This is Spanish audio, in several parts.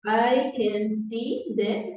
I can see the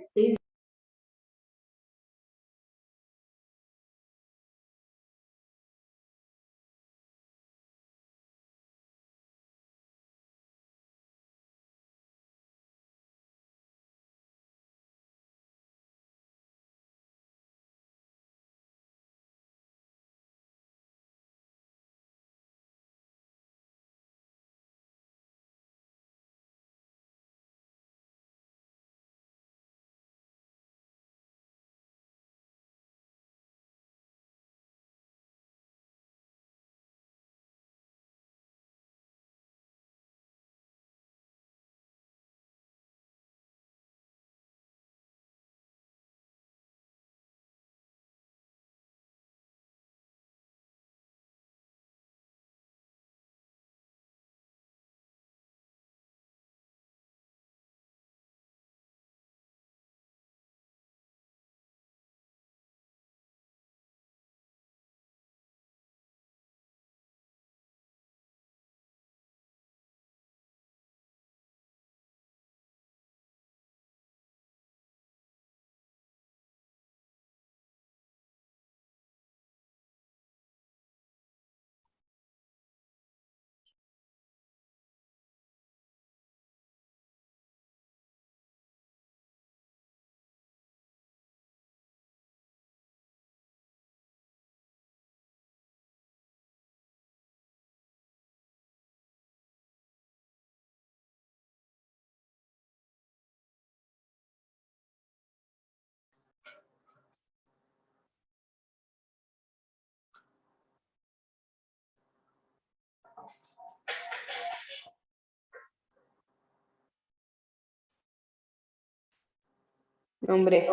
Hombre.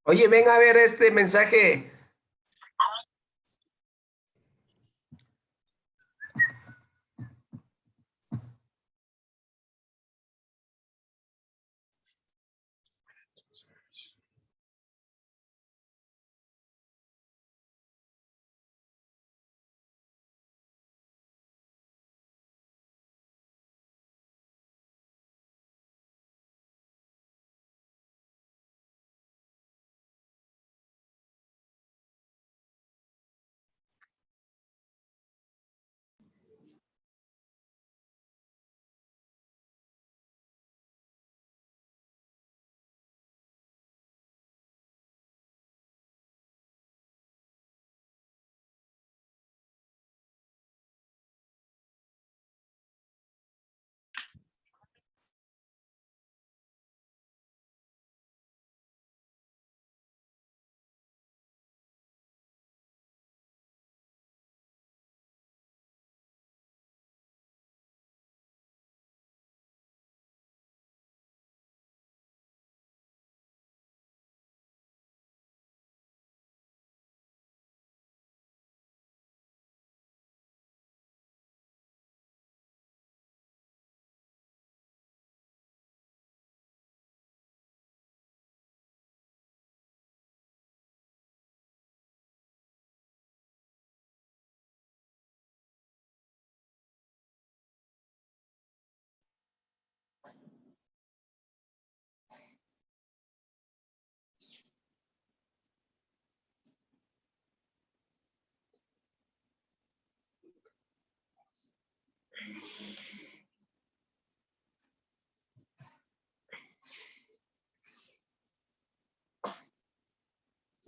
Oye, ven a ver este mensaje.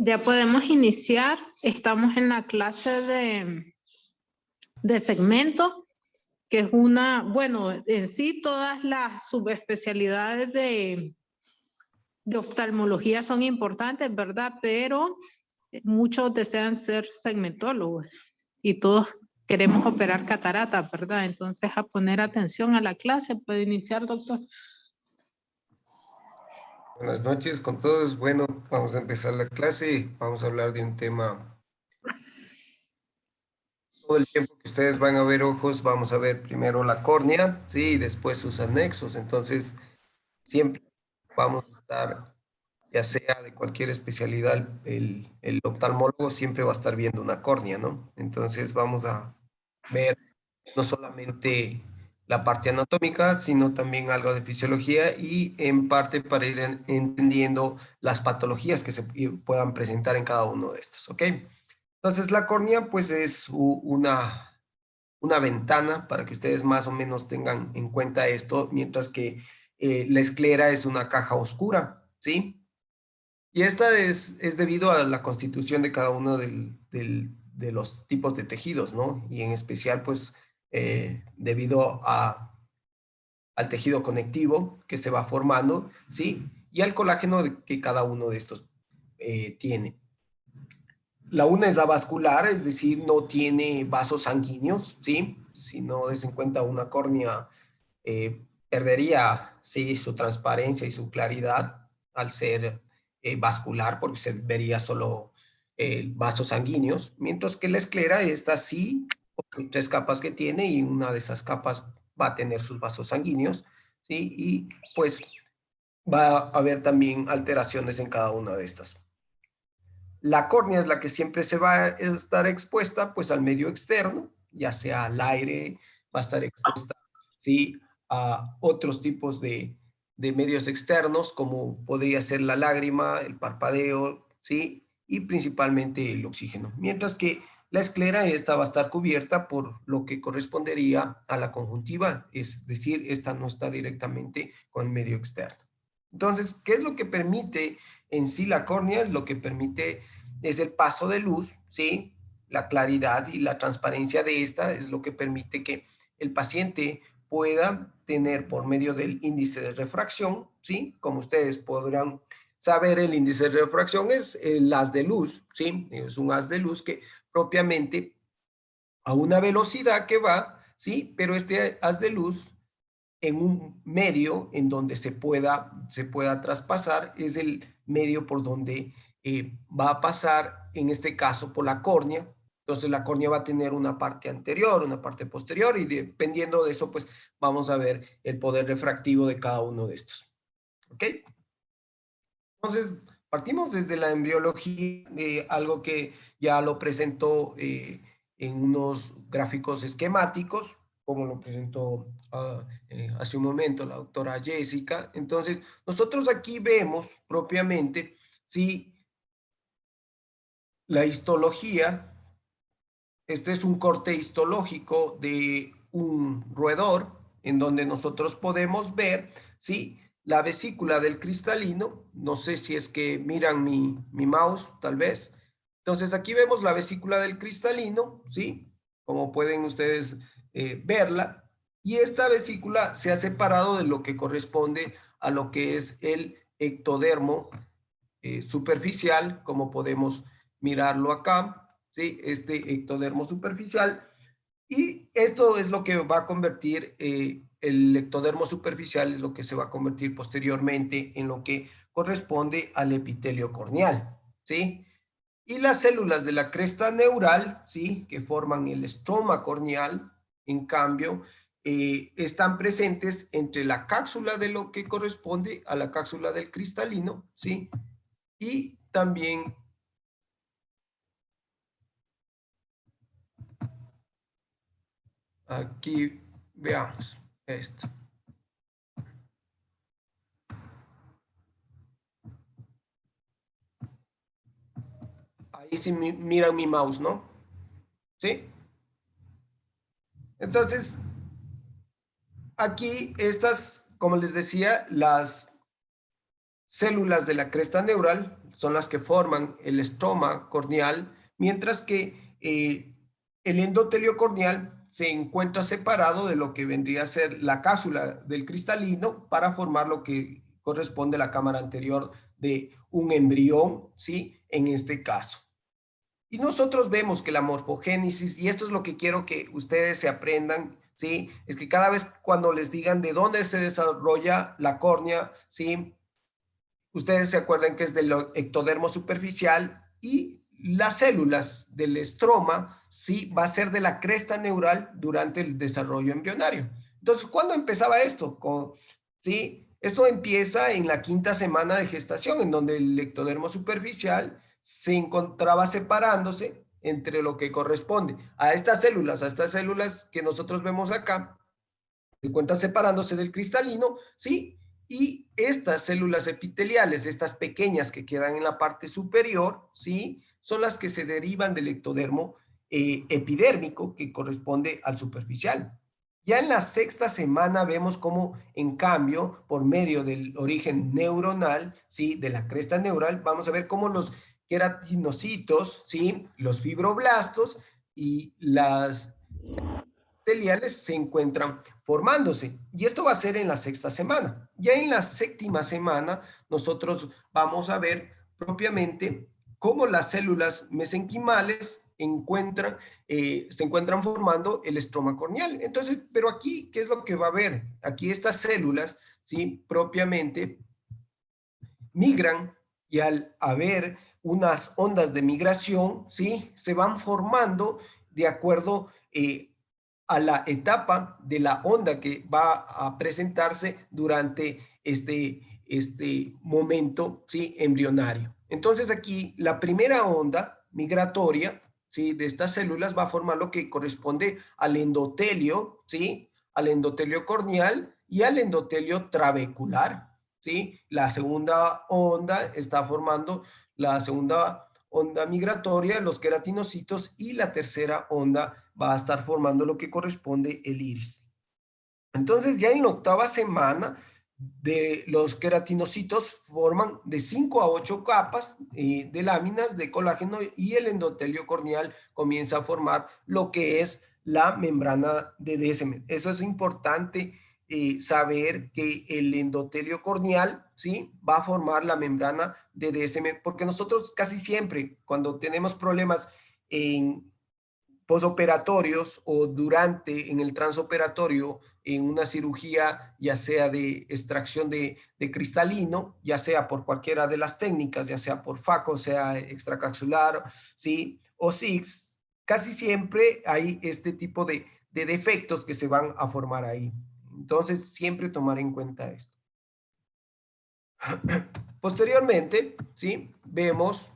Ya podemos iniciar. Estamos en la clase de segmento, que es una, bueno, en sí todas las subespecialidades de oftalmología son importantes, ¿verdad? Pero muchos desean ser segmentólogos y todos queremos operar cataratas, ¿verdad? Entonces, a poner atención a la clase. ¿Puede iniciar, doctor? Buenas noches con todos. Bueno, vamos a empezar la clase. Vamos a hablar de un tema. Todo el tiempo que ustedes van a ver ojos, vamos a ver primero la córnea, sí, y después sus anexos. Entonces, siempre vamos a estar, ya sea de cualquier especialidad, el oftalmólogo siempre va a estar viendo una córnea, ¿no? Entonces, vamos a ver no solamente la parte anatómica, sino también algo de fisiología y en parte para ir entendiendo las patologías que se puedan presentar en cada uno de estos, ¿ok? Entonces la córnea pues es una ventana para que ustedes más o menos tengan en cuenta esto, mientras que la esclera es una caja oscura, ¿sí? Y esta es debido a la constitución de cada uno de los tipos de tejidos, ¿no? Y en especial, pues, debido al tejido conectivo que se va formando, ¿sí? Y al colágeno que cada uno de estos tiene. La una es avascular, es decir, no tiene vasos sanguíneos, ¿sí? Si no des en cuenta una córnea, perdería, sí, su transparencia y su claridad al ser vascular, porque se vería solo vasos sanguíneos, mientras que la esclera, esta sí, por sus tres capas que tiene, y una de esas capas va a tener sus vasos sanguíneos, ¿sí? Y pues va a haber también alteraciones en cada una de estas. La córnea es la que siempre se va a estar expuesta pues al medio externo, ya sea al aire, va a estar expuesta, ¿sí?, a otros tipos de medios externos, como podría ser la lágrima, el parpadeo, ¿sí?, y principalmente el oxígeno. Mientras que la esclera, esta va a estar cubierta por lo que correspondería a la conjuntiva, es decir, esta no está directamente con el medio externo. Entonces, ¿qué es lo que permite en sí la córnea? Lo que permite es el paso de luz, ¿sí? La claridad y la transparencia de esta es lo que permite que el paciente pueda tener por medio del índice de refracción, ¿sí? Como ustedes podrán saber, el índice de refracción es el haz de luz, ¿sí? Es un haz de luz que propiamente a una velocidad que va, ¿sí? Pero este haz de luz en un medio en donde se pueda traspasar, es el medio por donde va a pasar, en este caso, por la córnea. Entonces la córnea va a tener una parte anterior, una parte posterior, y dependiendo de eso, pues vamos a ver el poder refractivo de cada uno de estos. ¿Ok? Entonces, partimos desde la embriología, algo que ya lo presentó en unos gráficos esquemáticos, como lo presentó hace un momento la doctora Jessica. Entonces, nosotros aquí vemos propiamente si la histología, este es un corte histológico de un roedor, en donde nosotros podemos ver, ¿sí?, la vesícula del cristalino. No sé si es que miran mi mouse, tal vez. Entonces, aquí vemos la vesícula del cristalino, ¿sí? Como pueden ustedes verla. Y esta vesícula se ha separado de lo que corresponde a lo que es el ectodermo superficial, como podemos mirarlo acá, ¿sí? Este ectodermo superficial. Y esto es lo que va a convertir, el ectodermo superficial es lo que se va a convertir posteriormente en lo que corresponde al epitelio corneal, ¿sí? Y las células de la cresta neural, ¿sí?, que forman el estroma corneal, en cambio, están presentes entre la cápsula de lo que corresponde a la cápsula del cristalino, ¿sí? Y también aquí veamos esto. Ahí sí miran mi mouse, ¿no? ¿Sí? Entonces, aquí estas, como les decía, las células de la cresta neural son las que forman el estroma corneal, mientras que el endotelio corneal se encuentra separado de lo que vendría a ser la cápsula del cristalino para formar lo que corresponde a la cámara anterior de un embrión, ¿sí?, en este caso. Y nosotros vemos que la morfogénesis, y esto es lo que quiero que ustedes se aprendan, ¿sí?, es que cada vez cuando les digan de dónde se desarrolla la córnea, ¿sí?, ustedes se acuerdan que es del ectodermo superficial, y las células del estroma, sí, va a ser de la cresta neural durante el desarrollo embrionario. Entonces, ¿cuándo empezaba esto? Sí, esto empieza en la 5ª semana de gestación, en donde el ectodermo superficial se encontraba separándose entre lo que corresponde a estas células que nosotros vemos acá, se encuentran separándose del cristalino, ¿sí? Y estas células epiteliales, estas pequeñas que quedan en la parte superior, ¿sí? Son las que se derivan del ectodermo epidérmico, que corresponde al superficial. Ya en la 6ª semana vemos cómo, en cambio, por medio del origen neuronal, ¿sí? De la cresta neural, vamos a ver cómo los queratinocitos, ¿sí? Los fibroblastos y las epiteliales se encuentran formándose. Y esto va a ser en la 6ª semana. Ya en la 7ª semana, nosotros vamos a ver propiamente cómo las células mesenquimales se encuentran formando el estroma corneal. Entonces, pero aquí, ¿qué es lo que va a haber? Aquí estas células, ¿sí? Propiamente migran, y al haber unas ondas de migración, ¿sí? Se van formando de acuerdo a la etapa de la onda que va a presentarse durante este momento, ¿sí? Embrionario. Entonces aquí la primera onda migratoria, ¿sí? De estas células va a formar lo que corresponde al endotelio, ¿sí? Al endotelio corneal y al endotelio trabecular, ¿sí? La segunda onda está formando la segunda onda migratoria, los queratinocitos, y la tercera onda va a estar formando lo que corresponde el iris. Entonces, ya en la 8ª semana, de los queratinocitos forman de 5 a 8 capas de láminas de colágeno, y el endotelio corneal comienza a formar lo que es la membrana de Descemet. Eso es importante saber, que el endotelio corneal, ¿sí? Va a formar la membrana de Descemet, porque nosotros casi siempre, cuando tenemos problemas en posoperatorios o en el transoperatorio, en una cirugía, ya sea de extracción de cristalino, ya sea por cualquiera de las técnicas, ya sea por FACO, sea extracapsular, ¿sí? O SIX, casi siempre hay este tipo de defectos que se van a formar ahí. Entonces, siempre tomar en cuenta esto. Posteriormente, ¿sí? Vemos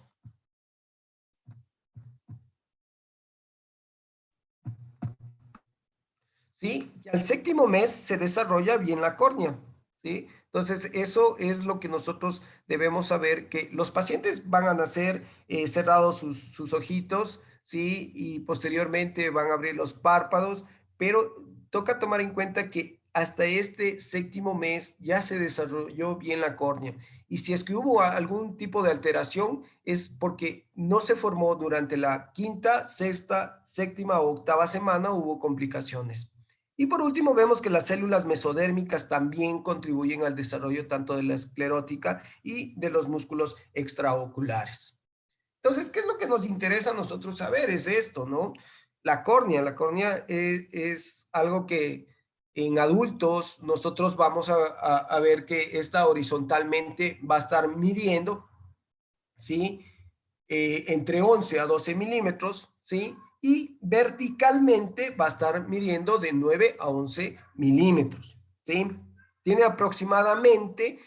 ¿sí? Y al 7º mes se desarrolla bien la córnea, ¿sí? Entonces, eso es lo que nosotros debemos saber, que los pacientes van a nacer cerrados sus ojitos, ¿sí? Y posteriormente van a abrir los párpados, pero toca tomar en cuenta que hasta este 7º mes ya se desarrolló bien la córnea. Y si es que hubo algún tipo de alteración, es porque no se formó durante la 5ª, 6ª, 7ª o 8ª semana, hubo complicaciones. Y por último, vemos que las células mesodérmicas también contribuyen al desarrollo tanto de la esclerótica y de los músculos extraoculares. Entonces, ¿qué es lo que nos interesa a nosotros saber? Es esto, ¿no? La córnea es algo que en adultos nosotros vamos a ver que esta horizontalmente va a estar midiendo, ¿sí? Entre 11 a 12 milímetros, ¿sí? Y verticalmente va a estar midiendo de 9 a 11 milímetros, ¿sí? Tiene aproximadamente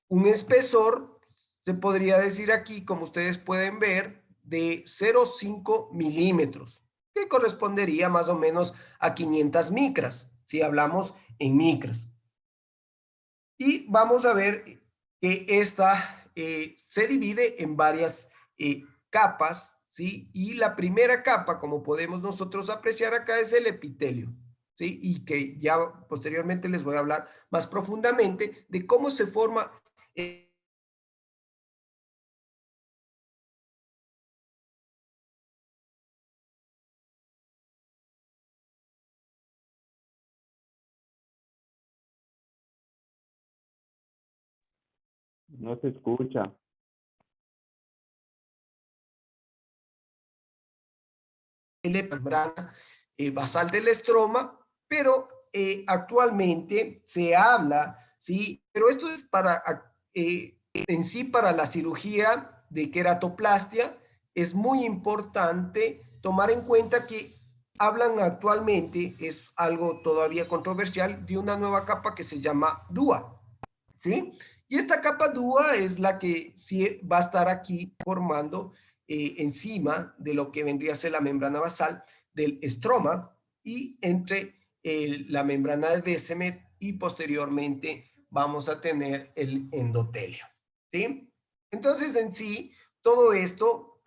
un espesor, se podría decir aquí, como ustedes pueden ver, de 0,5 milímetros, que correspondería más o menos a 500 micras, si hablamos en micras. Y vamos a ver que esta se divide en varias capas, ¿sí? Y la primera capa, como podemos nosotros apreciar acá, es el epitelio, ¿sí? Y que ya posteriormente les voy a hablar más profundamente de cómo se forma. No se escucha. La membrana basal del estroma, pero actualmente se habla, ¿sí? Pero esto es para en sí para la cirugía de queratoplastia es muy importante tomar en cuenta que hablan actualmente, es algo todavía controversial, de una nueva capa que se llama DUA, ¿sí? Y esta capa DUA es la que sí va a estar aquí formando encima de lo que vendría a ser la membrana basal del estroma y entre la membrana de Descemet y posteriormente vamos a tener el endotelio, ¿sí? Entonces en sí, todo esto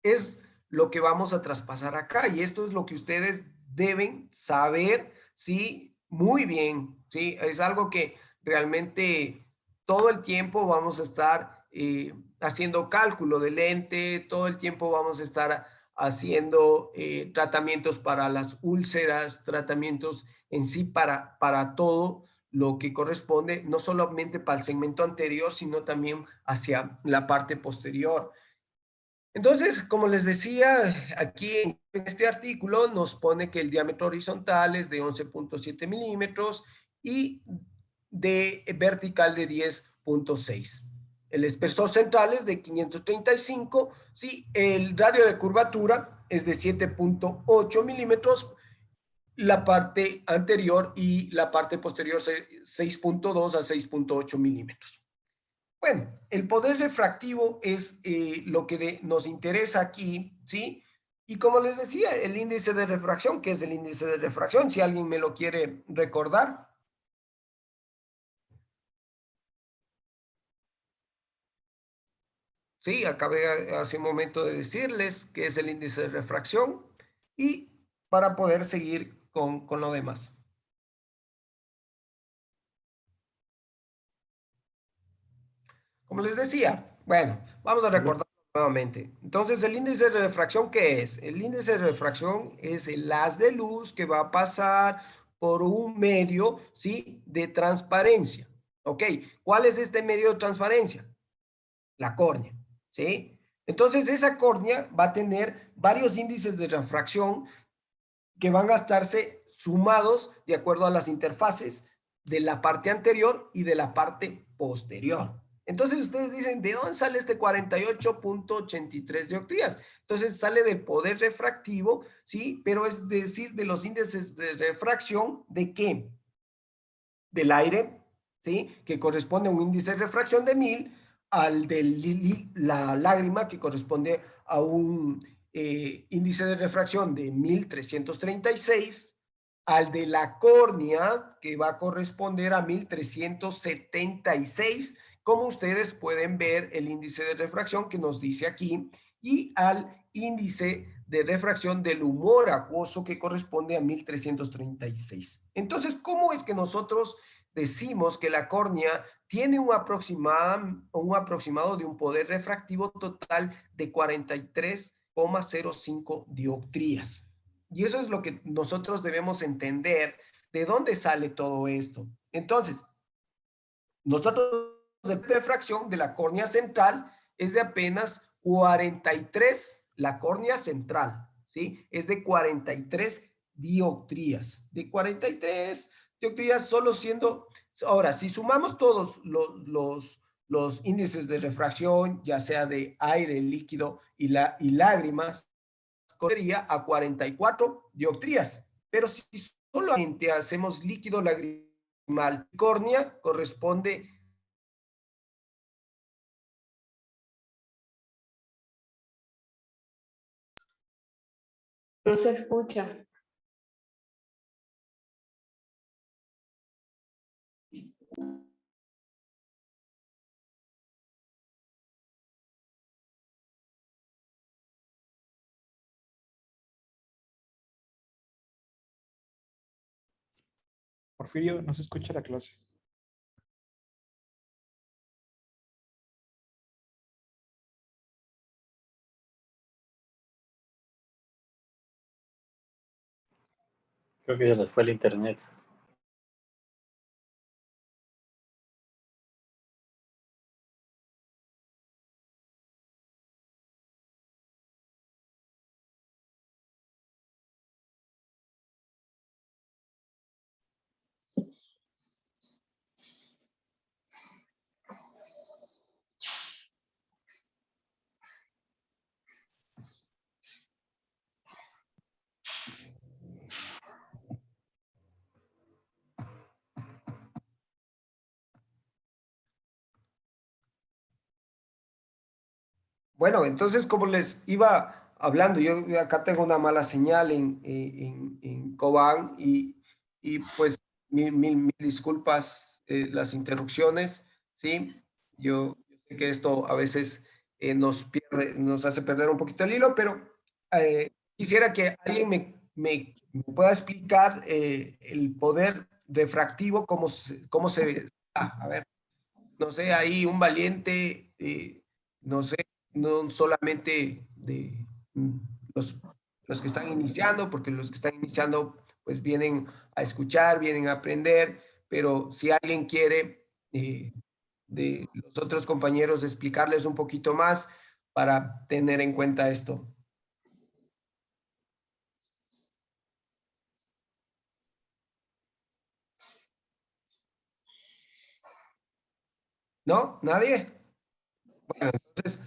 es lo que vamos a traspasar acá y esto es lo que ustedes deben saber, sí, muy bien, sí, es algo que realmente todo el tiempo vamos a estar haciendo cálculo de lente, todo el tiempo vamos a estar haciendo tratamientos para las úlceras, tratamientos en sí para todo lo que corresponde, no solamente para el segmento anterior, sino también hacia la parte posterior. Entonces, como les decía, aquí en este artículo nos pone que el diámetro horizontal es de 11.7 milímetros y de vertical de 10.6. El espesor central es de 535, sí, el radio de curvatura es de 7.8 milímetros, la parte anterior y la parte posterior 6.2 a 6.8 milímetros. Bueno, el poder refractivo es lo que nos interesa aquí, ¿sí? Y como les decía, el índice de refracción, ¿qué es el índice de refracción? Si alguien me lo quiere recordar. Sí, acabé hace un momento de decirles qué es el índice de refracción y para poder seguir con lo demás. Como les decía, bueno, vamos a recordar nuevamente. Entonces, ¿el índice de refracción qué es? El índice de refracción es el haz de luz que va a pasar por un medio, ¿sí? De transparencia. ¿Ok? ¿Cuál es este medio de transparencia? La córnea, ¿sí? Entonces, esa córnea va a tener varios índices de refracción que van a estarse sumados de acuerdo a las interfaces de la parte anterior y de la parte posterior. Entonces ustedes dicen, ¿de dónde sale este 48.83 dioptrías? Entonces sale del poder refractivo, ¿sí? Pero es decir, de los índices de refracción, ¿de qué? Del aire, ¿sí? Que corresponde a un índice de refracción de 1000, al de la lágrima, que corresponde a un índice de refracción de 1336, al de la córnea, que va a corresponder a 1376, como ustedes pueden ver el índice de refracción que nos dice aquí, y al índice de refracción del humor acuoso que corresponde a 1336. Entonces, ¿cómo es que nosotros decimos que la córnea tiene un aproximado de un poder refractivo total de 43,05 dioptrías? Y eso es lo que nosotros debemos entender, de dónde sale todo esto. Entonces, nosotros, el refracción de la córnea central es de apenas 43, la córnea central, ¿sí? Es de 43 dioptrías. De 43 dioptrías solo siendo... Ahora, si sumamos todos los índices de refracción, ya sea de aire, líquido y lágrimas, correría a 44 dioptrías. Pero si solamente hacemos líquido lagrimal y córnea, corresponde. No se escucha. Porfirio, no se escucha la clase. Creo que se les fue el internet. Bueno, entonces como les iba hablando, yo acá tengo una mala señal en Cobán y pues mil disculpas las interrupciones, ¿sí? Yo sé que esto a veces nos hace perder un poquito el hilo, pero quisiera que alguien me pueda explicar el poder refractivo, cómo se ve. A ver, no sé, ahí un valiente, no sé, no solamente de los, los que están iniciando, porque los que están iniciando pues vienen a escuchar, vienen a aprender, pero si alguien quiere de los otros compañeros explicarles un poquito más para tener en cuenta esto. ¿No? ¿Nadie? Bueno, entonces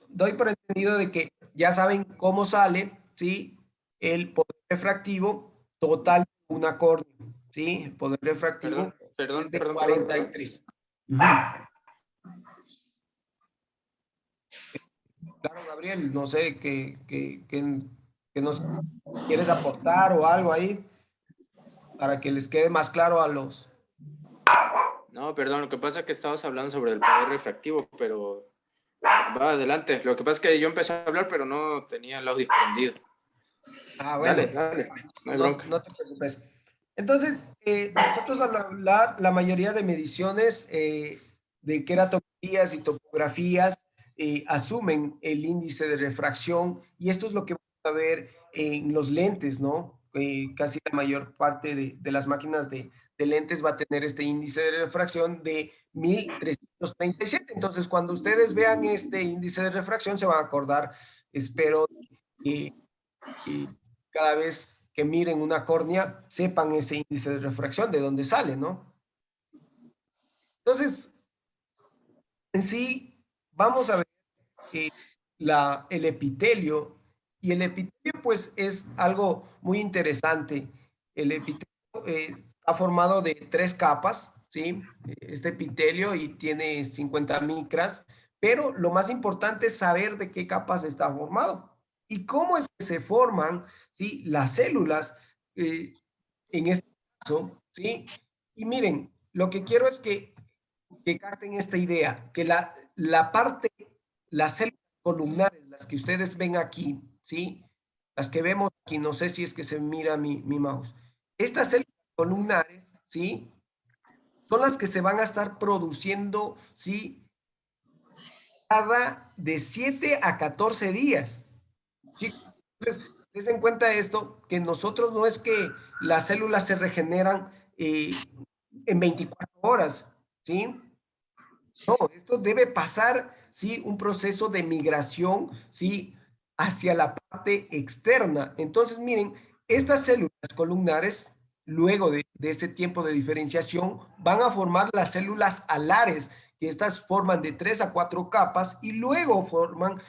doy por entendido de que ya saben cómo sale, ¿sí? El poder refractivo total de una córnea, ¿sí? El poder refractivo es de 43. Ujú. Claro, Gabriel, no sé que nos quieres aportar o algo ahí para que les quede más claro a los... No, perdón, lo que pasa es que estabas hablando sobre el poder refractivo, pero va adelante. Lo que pasa es que yo empecé a hablar, pero no tenía el audio prendido. Ah, Dale, bueno, dale, no hay no, bronca. no te preocupes. Entonces, nosotros al hablar la mayoría de mediciones de queratografías y topografías asumen el índice de refracción y esto es lo que vamos a ver en los lentes, ¿no? Casi la mayor parte de las máquinas de lentes va a tener este índice de refracción de 1337. Entonces, cuando ustedes vean este índice de refracción, se van a acordar, espero, que cada vez que miren una córnea, sepan ese índice de refracción, de dónde sale, ¿no? Entonces, en sí, vamos a ver eh, el epitelio, y el epitelio, pues, es algo muy interesante. El epitelio está formado de 3 capas, ¿sí? Este epitelio y tiene 50 micras, pero lo más importante es saber de qué capas está formado y cómo es que se forman, ¿sí? Las células, en este caso, ¿sí? Y miren, lo que quiero es que capten esta idea, que la parte, las células columnares, las que ustedes ven aquí, ¿sí? Las que vemos aquí, no sé si es que se mira mi mouse. Estas células columnares, ¿sí? Son las que se van a estar produciendo, ¿sí? Cada de 7 a 14 días. ¿Sí? Entonces, den en cuenta esto, que nosotros no es que las células se regeneran en 24 horas, ¿sí? No, esto debe pasar, ¿sí? Un proceso de migración, ¿sí? Hacia la parte externa. Entonces, miren, estas células columnares, luego de este tiempo de diferenciación, van a formar las células alares, que estas forman de 3 a 4 capas y luego forman,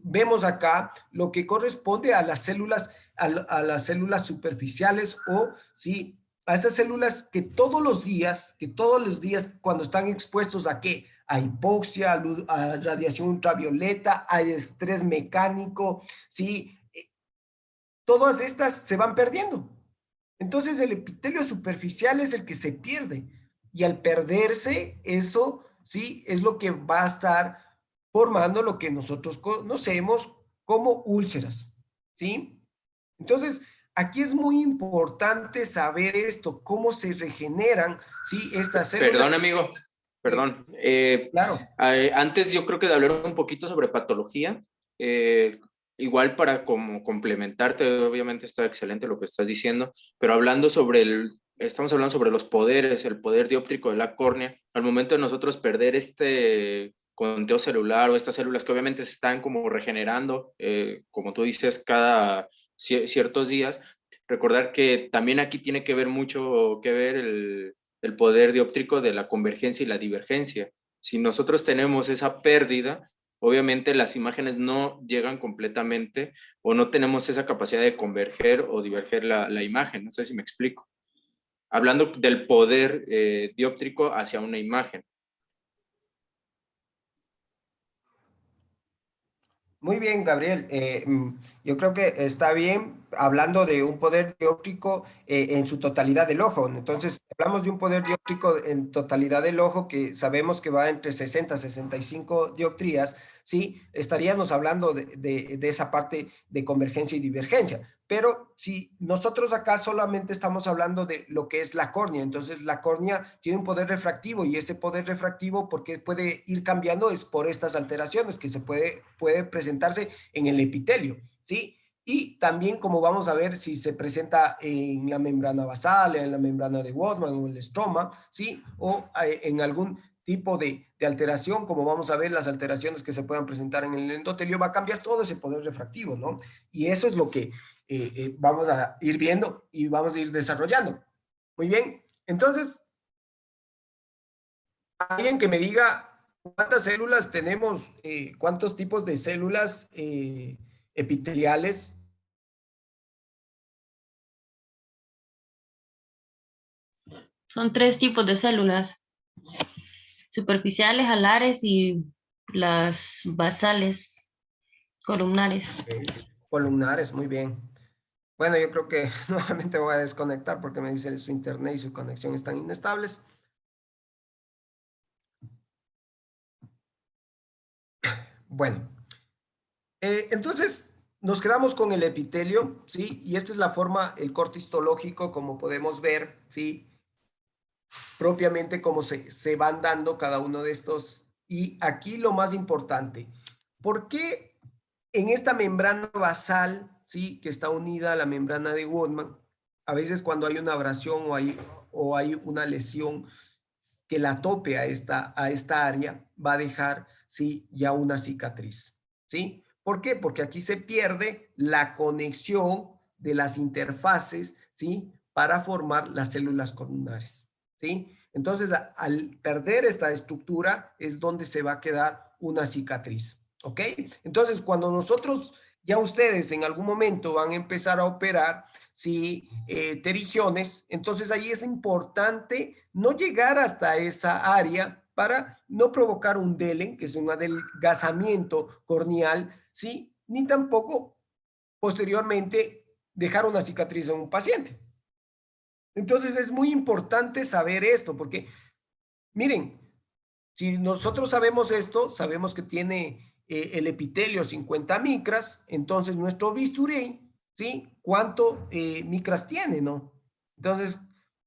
vemos acá lo que corresponde a las células, a las células superficiales o, ¿sí? A esas células que todos los días cuando están expuestos a qué? A hipoxia, a radiación ultravioleta, a estrés mecánico, ¿sí? Todas estas se van perdiendo. Entonces el epitelio superficial es el que se pierde y al perderse eso, ¿sí? Es lo que va a estar formando lo que nosotros conocemos como úlceras, ¿sí? Entonces, aquí es muy importante saber esto, cómo se regeneran, ¿sí? Estas células. Perdón, amigo, perdón. Claro. Antes yo creo que de hablar un poquito sobre patología, igual para como complementarte, obviamente está excelente lo que estás diciendo, pero hablando sobre estamos hablando sobre los poderes, el poder dióptrico de la córnea, al momento de nosotros perder este conteo celular o estas células que obviamente se están como regenerando, como tú dices, cada ciertos días, recordar que también aquí tiene que ver mucho que ver el poder dióptrico de la convergencia y la divergencia. Si nosotros tenemos esa pérdida, obviamente las imágenes no llegan completamente o no tenemos esa capacidad de converger o diverger la imagen. No sé si me explico. Hablando del poder dióptrico hacia una imagen. Muy bien, Gabriel. Yo creo que está bien hablando de un poder dióptrico en su totalidad del ojo. Entonces, hablamos de un poder dióptrico en totalidad del ojo que sabemos que va entre 60 a 65 dioptrías, ¿sí? Estaríamos hablando de esa parte de convergencia y divergencia. Pero si nosotros acá solamente estamos hablando de lo que es la córnea, entonces la córnea tiene un poder refractivo y ese poder refractivo, porque puede ir cambiando, es por estas alteraciones que puede presentarse en el epitelio, ¿sí? Y también como vamos a ver si se presenta en la membrana basal, en la membrana de Waldman o el estroma, ¿sí? O en algún tipo de alteración, como vamos a ver las alteraciones que se puedan presentar en el endotelio, va a cambiar todo ese poder refractivo, ¿no? Y eso es lo que vamos a ir viendo y vamos a ir desarrollando. Muy bien, entonces, alguien que me diga cuántas células tenemos, cuántos tipos de células epiteliales. Son 3 tipos de células, superficiales, alares y las basales, columnares. Columnares, muy bien. Bueno, yo creo que nuevamente voy a desconectar porque me dice su internet y su conexión están inestables. Bueno, entonces nos quedamos con el epitelio, ¿sí? Y esta es la forma, el corte histológico, como podemos ver, ¿sí? Propiamente cómo se van dando cada uno de estos. Y aquí lo más importante, ¿por qué en esta membrana basal, ¿sí? Que está unida a la membrana de Waldman, a veces cuando hay una abrasión o hay una lesión que la tope a esta área, va a dejar, ¿sí? Ya una cicatriz, ¿sí? ¿Por qué? Porque aquí se pierde la conexión de las interfaces, ¿sí? Para formar las células columnares, ¿sí? Entonces, al perder esta estructura es donde se va a quedar una cicatriz, ¿ok? Entonces, cuando nosotros, ya ustedes en algún momento van a empezar a operar, ¿sí? Pterigiones, entonces ahí es importante no llegar hasta esa área para no provocar un DELEN, que es un adelgazamiento corneal, ¿sí? Ni tampoco posteriormente dejar una cicatriz en un paciente. Entonces es muy importante saber esto, porque miren, si nosotros sabemos esto, sabemos que tiene el epitelio 50 micras, entonces nuestro bisturí, ¿sí? ¿Cuánto micras tiene, no? Entonces,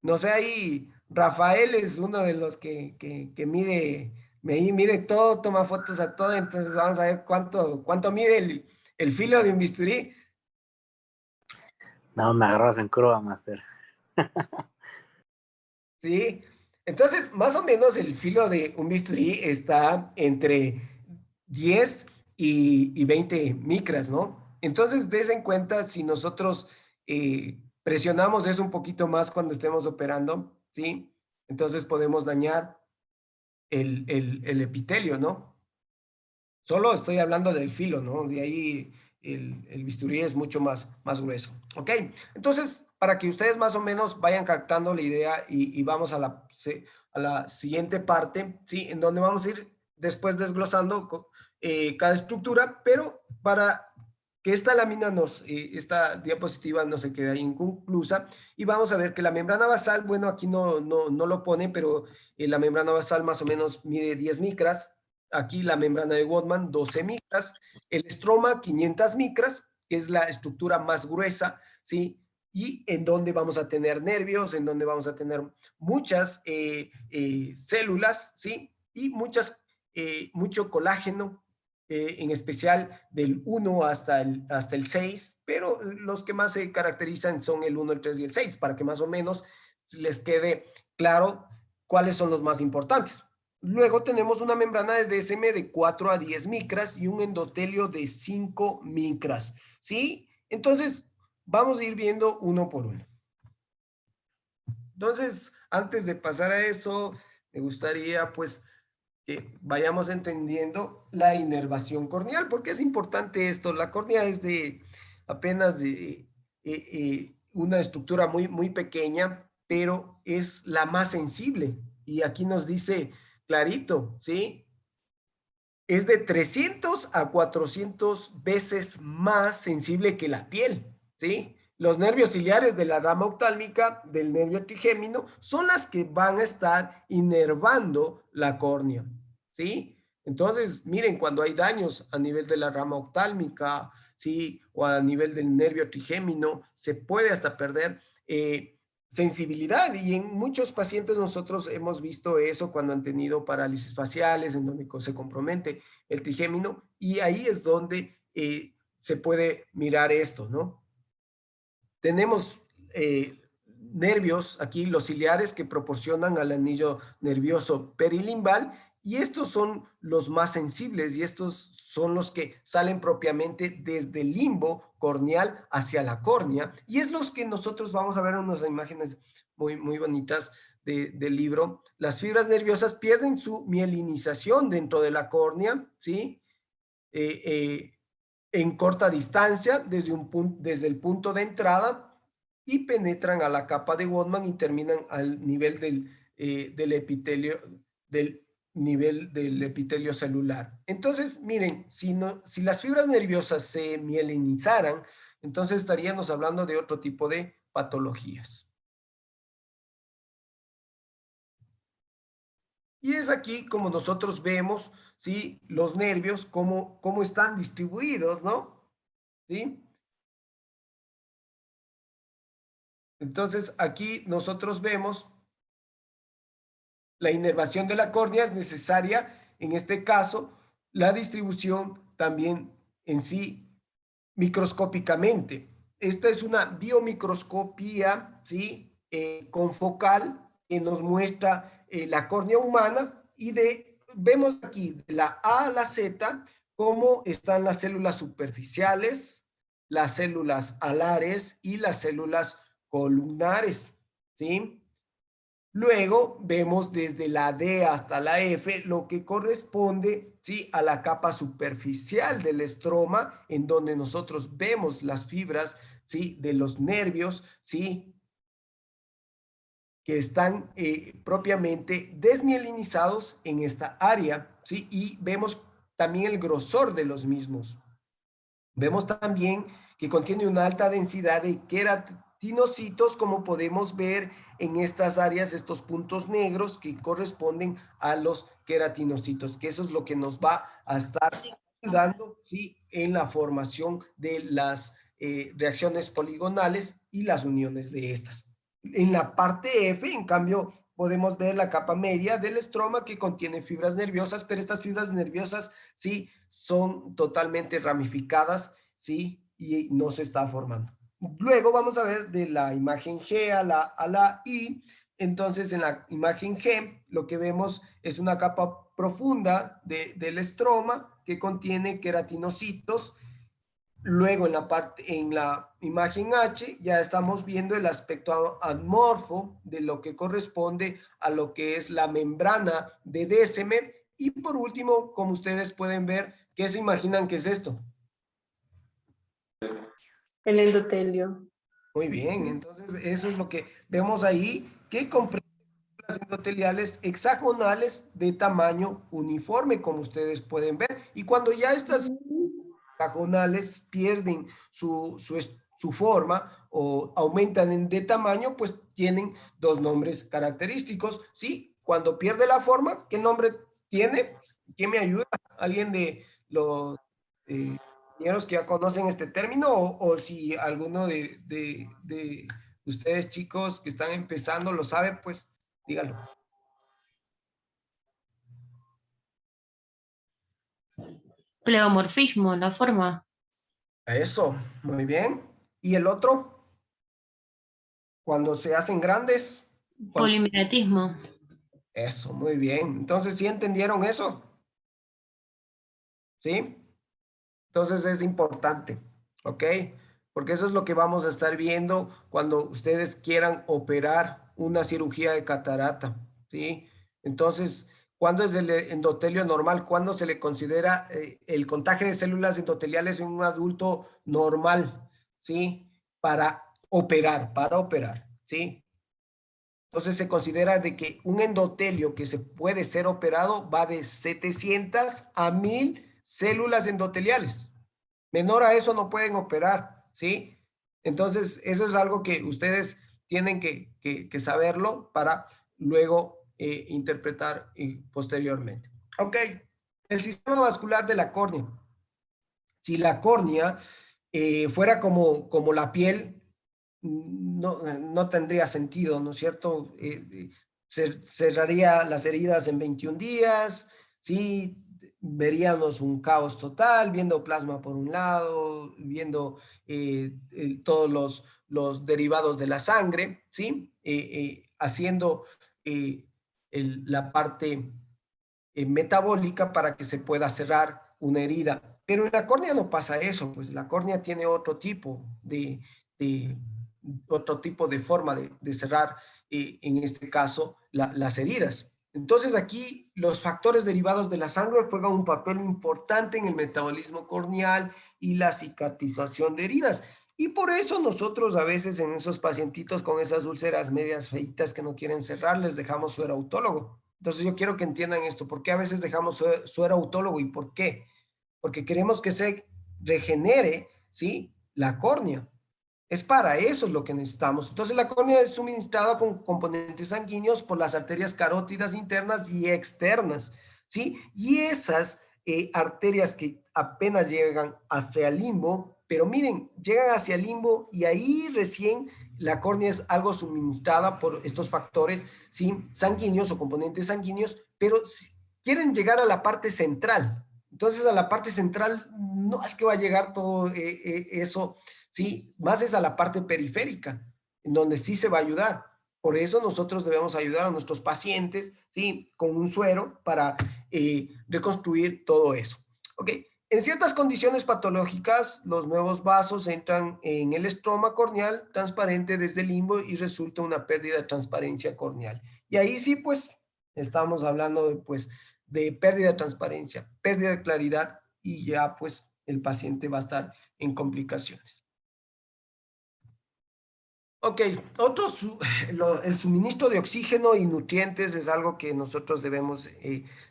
no sé, ahí Rafael es uno de los que mide todo, toma fotos a todo, entonces vamos a ver cuánto mide el filo de un bisturí. No, me agarras en curva, Master. ¿Sí? Entonces, más o menos el filo de un bisturí está entre 10 y 20 micras, ¿no? Entonces, des en cuenta si nosotros presionamos eso un poquito más cuando estemos operando, ¿sí? Entonces podemos dañar el epitelio, ¿no? Solo estoy hablando del filo, ¿no? De ahí el bisturí es mucho más grueso, ¿ok? Entonces, para que ustedes más o menos vayan captando la idea y vamos a la siguiente parte, ¿sí? En donde vamos a ir después desglosando cada estructura, pero para que esta lámina esta diapositiva no se quede ahí inconclusa, y vamos a ver que la membrana basal, bueno, aquí no lo pone, pero la membrana basal más o menos mide 10 micras, aquí la membrana de Waldman 12 micras, el estroma 500 micras, que es la estructura más gruesa, ¿sí? Y en donde vamos a tener nervios, en donde vamos a tener muchas células, ¿sí? Y mucho colágeno, en especial del 1 hasta el 6, pero los que más se caracterizan son el 1, el 3 y el 6, para que más o menos les quede claro cuáles son los más importantes. Luego tenemos una membrana de DSM de 4 a 10 micras y un endotelio de 5 micras, ¿sí? Entonces, vamos a ir viendo uno por uno. Entonces, antes de pasar a eso, me gustaría, pues, que vayamos entendiendo la inervación corneal, porque es importante esto. La córnea es apenas de una estructura muy pequeña, pero es la más sensible. Y aquí nos dice clarito, ¿sí? es de 300 a 400 veces más sensible que la piel, ¿sí? Los nervios ciliares de la rama oftálmica del nervio trigémino son las que van a estar inervando la córnea, ¿sí? Entonces, miren, cuando hay daños a nivel de la rama oftálmica, ¿sí? O a nivel del nervio trigémino, se puede hasta perder sensibilidad, y en muchos pacientes nosotros hemos visto eso cuando han tenido parálisis faciales, en donde se compromete el trigémino, y ahí es donde se puede mirar esto, ¿no? Tenemos nervios aquí, los ciliares, que proporcionan al anillo nervioso perilimbal, y estos son los más sensibles, y estos son los que salen propiamente desde el limbo corneal hacia la córnea, y es los que nosotros vamos a ver en unas imágenes muy bonitas del libro. Las fibras nerviosas pierden su mielinización dentro de la córnea, ¿sí? En corta distancia desde el punto de entrada, y penetran a la capa de Goldman y terminan al nivel del epitelio, del nivel del epitelio celular. Entonces, miren, si las fibras nerviosas se mielinizaran, entonces estaríamos hablando de otro tipo de patologías. Y es aquí como nosotros vemos, ¿sí? Los nervios, cómo están distribuidos, ¿no? ¿Sí? Entonces, aquí nosotros vemos la inervación de la córnea es necesaria, en este caso, la distribución también en sí microscópicamente. Esta es una biomicroscopía, ¿sí? Confocal, que nos muestra la córnea humana, y vemos aquí de la A a la Z cómo están las células superficiales, las células alares y las células columnares, ¿sí? Luego vemos desde la D hasta la F lo que corresponde, ¿sí? A la capa superficial del estroma, en donde nosotros vemos las fibras, ¿sí? De los nervios, ¿sí? Que están propiamente desmielinizados en esta área, ¿sí? Y vemos también el grosor de los mismos. Vemos también que contiene una alta densidad de queratinocitos, como podemos ver en estas áreas, estos puntos negros que corresponden a los queratinocitos, que eso es lo que nos va a estar ayudando, ¿sí? En la formación de las reacciones poligonales y las uniones de estas. En la parte F, en cambio, podemos ver la capa media del estroma, que contiene fibras nerviosas, pero estas fibras nerviosas, sí, son totalmente ramificadas, sí, y no se está formando. Luego vamos a ver de la imagen G a la I. Entonces, en la imagen G, lo que vemos es una capa profunda del estroma que contiene queratinocitos. Luego en la imagen H ya estamos viendo el aspecto amorfo de lo que corresponde a lo que es la membrana de Descemet. Y por último, como ustedes pueden ver, ¿qué se imaginan que es esto? El endotelio. Muy bien, entonces eso es lo que vemos ahí, que comprende las endoteliales hexagonales de tamaño uniforme, como ustedes pueden ver. Y cuando ya estas hexagonales pierden su forma o aumentan de tamaño, pues tienen dos nombres característicos, ¿sí? Cuando pierde la forma, ¿qué nombre tiene? ¿Quién me ayuda? ¿Alguien de los compañeros que ya conocen este término, o si alguno de ustedes, chicos, que están empezando lo sabe, pues díganlo. Pleomorfismo, la forma. Eso, muy bien. ¿Y el otro? Cuando se hacen grandes. Polimeratismo. Eso, muy bien. Entonces, ¿sí entendieron eso? ¿Sí? Entonces es importante, ¿ok? Porque eso es lo que vamos a estar viendo cuando ustedes quieran operar una cirugía de catarata, ¿sí? Entonces, ¿cuándo es el endotelio normal? ¿Cuándo se le considera el contagio de células endoteliales en un adulto normal? ¿Sí? Para operar, ¿sí? Entonces se considera de que un endotelio que se puede ser operado va de 700 a 1000 células endoteliales. Menor a eso no pueden operar, ¿sí? Entonces, eso es algo que ustedes tienen que saberlo para luego interpretar posteriormente. Ok, el sistema vascular de la córnea. Si la córnea fuera como la piel, no tendría sentido, ¿no es cierto? Cerraría las heridas en 21 días, ¿sí? Veríamos un caos total, viendo plasma por un lado, viendo todos los derivados de la sangre, ¿sí? Haciendo la parte metabólica para que se pueda cerrar una herida. Pero en la córnea no pasa eso, pues la córnea tiene otro tipo de forma de cerrar, en este caso, las heridas. Entonces aquí los factores derivados de la sangre juegan un papel importante en el metabolismo corneal y la cicatrización de heridas. Y por eso nosotros a veces en esos pacientitos con esas úlceras medias feitas que no quieren cerrar, les dejamos suero autólogo. Entonces yo quiero que entiendan esto. ¿Por qué a veces dejamos suero autólogo y por qué? Porque queremos que se regenere, ¿sí?, la córnea. Es para eso lo que necesitamos. Entonces la córnea es suministrada con componentes sanguíneos por las arterias carótidas internas y externas, ¿sí? Y esas arterias que apenas llegan hacia el limbo, pero miren, llegan hacia el limbo y ahí recién la córnea es algo suministrada por estos factores, ¿sí?, sanguíneos o componentes sanguíneos, pero quieren llegar a la parte central. Entonces a la parte central no es que va a llegar todo eso, ¿sí? Más es a la parte periférica, en donde sí se va a ayudar. Por eso nosotros debemos ayudar a nuestros pacientes, ¿sí?, con un suero para reconstruir todo eso. Ok, en ciertas condiciones patológicas, los nuevos vasos entran en el estroma corneal transparente desde el limbo y resulta una pérdida de transparencia corneal. Y ahí sí, pues, estamos hablando de pérdida de transparencia, pérdida de claridad y ya, pues, el paciente va a estar en complicaciones. Ok, el suministro de oxígeno y nutrientes es algo que nosotros debemos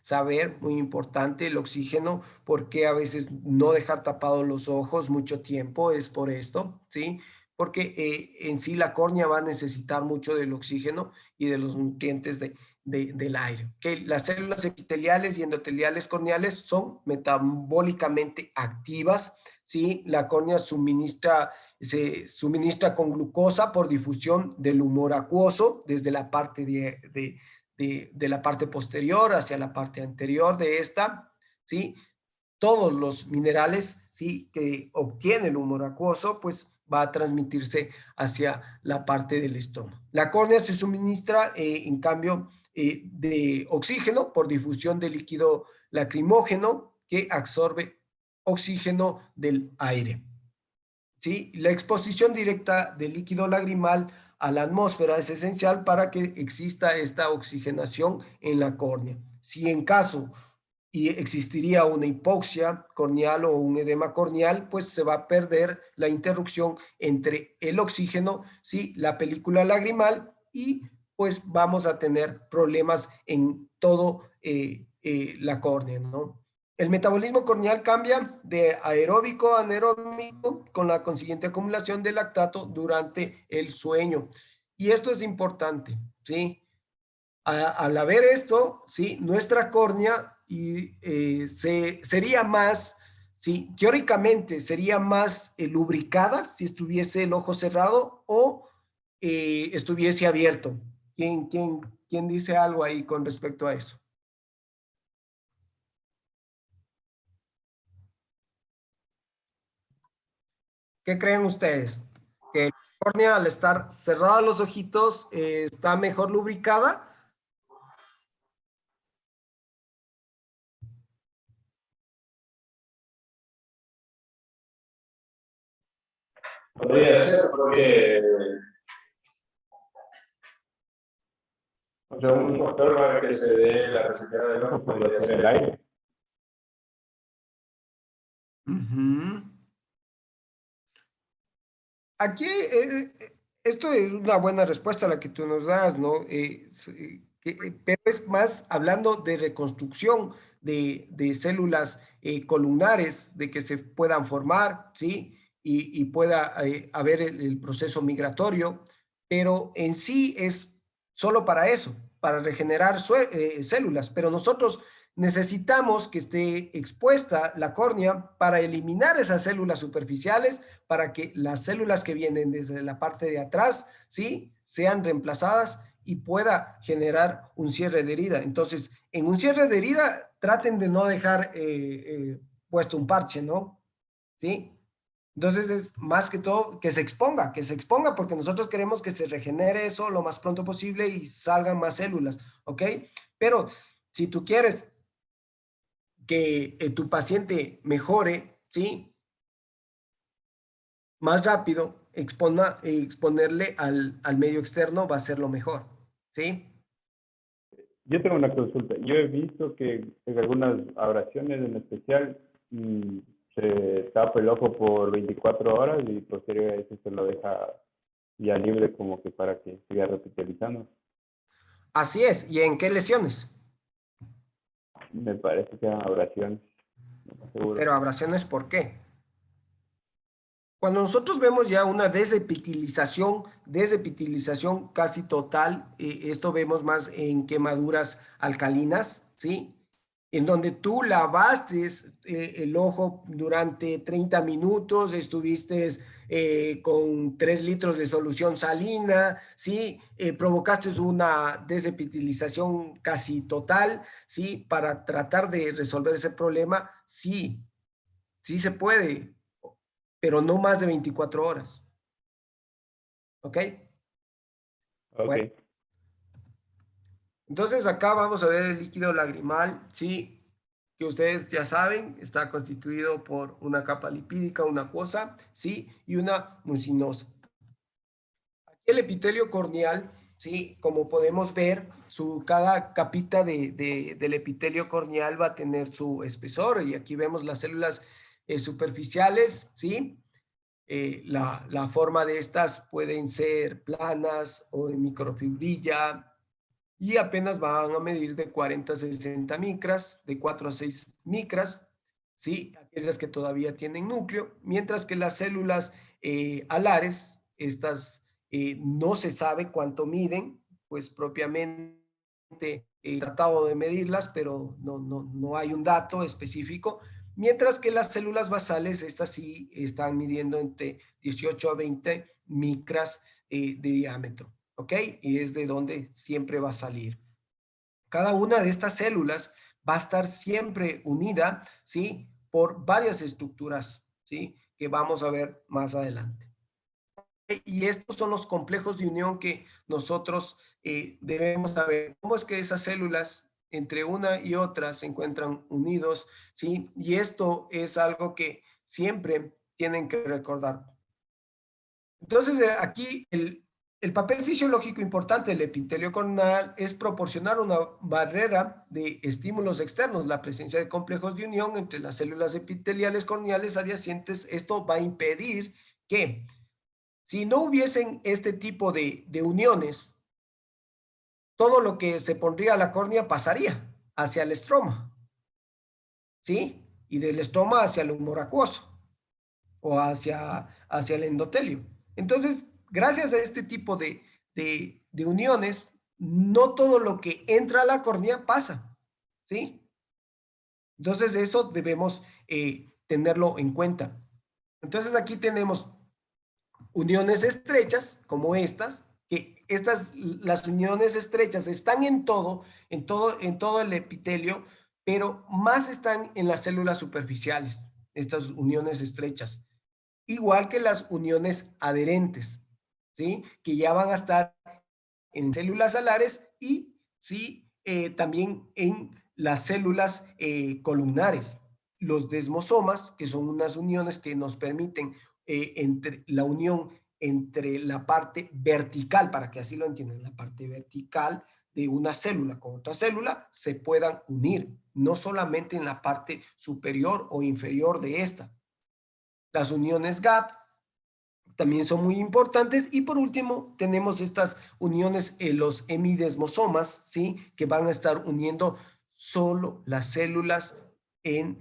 saber, muy importante, el oxígeno, porque a veces no dejar tapados los ojos mucho tiempo es por esto, ¿sí? Porque en sí la córnea va a necesitar mucho del oxígeno y de los nutrientes del aire. Okay, las células epiteliales y endoteliales corneales son metabólicamente activas, ¿sí? La córnea se suministra con glucosa por difusión del humor acuoso desde la parte de la parte posterior hacia la parte anterior de esta, ¿sí? Todos los minerales, ¿sí?, que obtiene el humor acuoso, pues va a transmitirse hacia la parte del estómago. La córnea se suministra, en cambio, de oxígeno por difusión de líquido lacrimógeno que absorbe oxígeno del aire. ¿Sí? La exposición directa del líquido lagrimal a la atmósfera es esencial para que exista esta oxigenación en la córnea. Si en caso y existiría una hipoxia corneal o un edema corneal, pues se va a perder la interrupción entre el oxígeno, ¿sí?, la película lagrimal, y pues vamos a tener problemas en todo la córnea, ¿no? El metabolismo corneal cambia de aeróbico a anaeróbico con la consiguiente acumulación de lactato durante el sueño. Y esto es importante, ¿sí? Al haber esto, ¿sí?, nuestra córnea sería más, ¿sí?, teóricamente sería más lubricada si estuviese el ojo cerrado o estuviese abierto. ¿Quién dice algo ahí con respecto a eso? ¿Qué creen ustedes? ¿Que la córnea al estar cerrada los ojitos está mejor lubricada? Podría ser porque, o sea, un factor para que se dé la resequedad del ojo podría ser el aire. Aquí esto es una buena respuesta a la que tú nos das, ¿no? Pero es más hablando de reconstrucción de células columnares, de que se puedan formar, ¿sí? Y pueda haber el proceso migratorio, pero en sí es solo para eso, para regenerar células, pero nosotros necesitamos que esté expuesta la córnea para eliminar esas células superficiales, para que las células que vienen desde la parte de atrás, ¿sí? Sean reemplazadas y pueda generar un cierre de herida. Entonces, en un cierre de herida, traten de no dejar puesto un parche, ¿no? ¿Sí? Entonces es más que todo que se exponga, porque nosotros queremos que se regenere eso lo más pronto posible y salgan más células, ¿ok? Pero si tú quieres que tu paciente mejore, ¿sí? Más rápido, exponerle al medio externo va a ser lo mejor, ¿sí? Yo tengo una consulta. Yo he visto que en algunas abrasiones en especial se tapa el ojo por 24 horas y posterior a eso se lo deja ya libre como que para que siga repitalizando. Así es. ¿Y en qué lesiones? Me parece que eran abrasiones. No estoy seguro. Pero abrasiones, ¿por qué? Cuando nosotros vemos ya una desepitelización casi total, esto vemos más en quemaduras alcalinas, ¿sí? En donde tú lavaste el ojo durante 30 minutos, estuviste con 3 litros de solución salina, ¿sí? Provocaste una desepitelización casi total, ¿sí? Para tratar de resolver ese problema, sí, sí se puede, pero no más de 24 horas. ¿Ok? Ok. Bueno, entonces acá vamos a ver el líquido lagrimal, ¿sí? Que ustedes ya saben, está constituido por una capa lipídica, una acuosa, ¿sí? Y una mucinosa. Aquí el epitelio corneal, ¿sí? Como podemos ver, cada capita del epitelio corneal va a tener su espesor, y aquí vemos las células superficiales, ¿sí? La forma de estas pueden ser planas o de microfibrilla y apenas van a medir de 40 a 60 micras, de 4 a 6 micras, ¿sí? Aquellas que todavía tienen núcleo, mientras que las células alares, estas no se sabe cuánto miden, pues propiamente he tratado de medirlas, pero no hay un dato específico, mientras que las células basales, estas sí están midiendo entre 18 a 20 micras de diámetro, ¿ok? Y es de donde siempre va a salir. Cada una de estas células va a estar siempre unida, ¿sí? Por varias estructuras, ¿sí? Que vamos a ver más adelante. Y estos son los complejos de unión que nosotros debemos saber. ¿Cómo es que esas células entre una y otra se encuentran unidos? ¿Sí? Y esto es algo que siempre tienen que recordar. Entonces, aquí el papel fisiológico importante del epitelio corneal es proporcionar una barrera de estímulos externos, la presencia de complejos de unión entre las células epiteliales corneales adyacentes. Esto va a impedir que, si no hubiesen este tipo de uniones, todo lo que se pondría a la córnea pasaría hacia el estroma, ¿sí? Y del estroma hacia el humor acuoso o hacia el endotelio. Entonces, gracias a este tipo de uniones, no todo lo que entra a la córnea pasa, ¿sí? Entonces, eso debemos tenerlo en cuenta. Entonces, aquí tenemos uniones estrechas, como estas, que las uniones estrechas están en todo el epitelio, pero más están en las células superficiales, estas uniones estrechas. Igual que las uniones adherentes, ¿sí? Que ya van a estar en células alares y, sí, también en las células columnares. Los desmosomas, que son unas uniones que nos permiten entre la unión entre la parte vertical, para que así lo entiendan, la parte vertical de una célula con otra célula, se puedan unir, no solamente en la parte superior o inferior de esta. Las uniones GAP, también son muy importantes. Y por último, tenemos estas uniones, los hemidesmosomas, ¿sí? Que van a estar uniendo solo las células en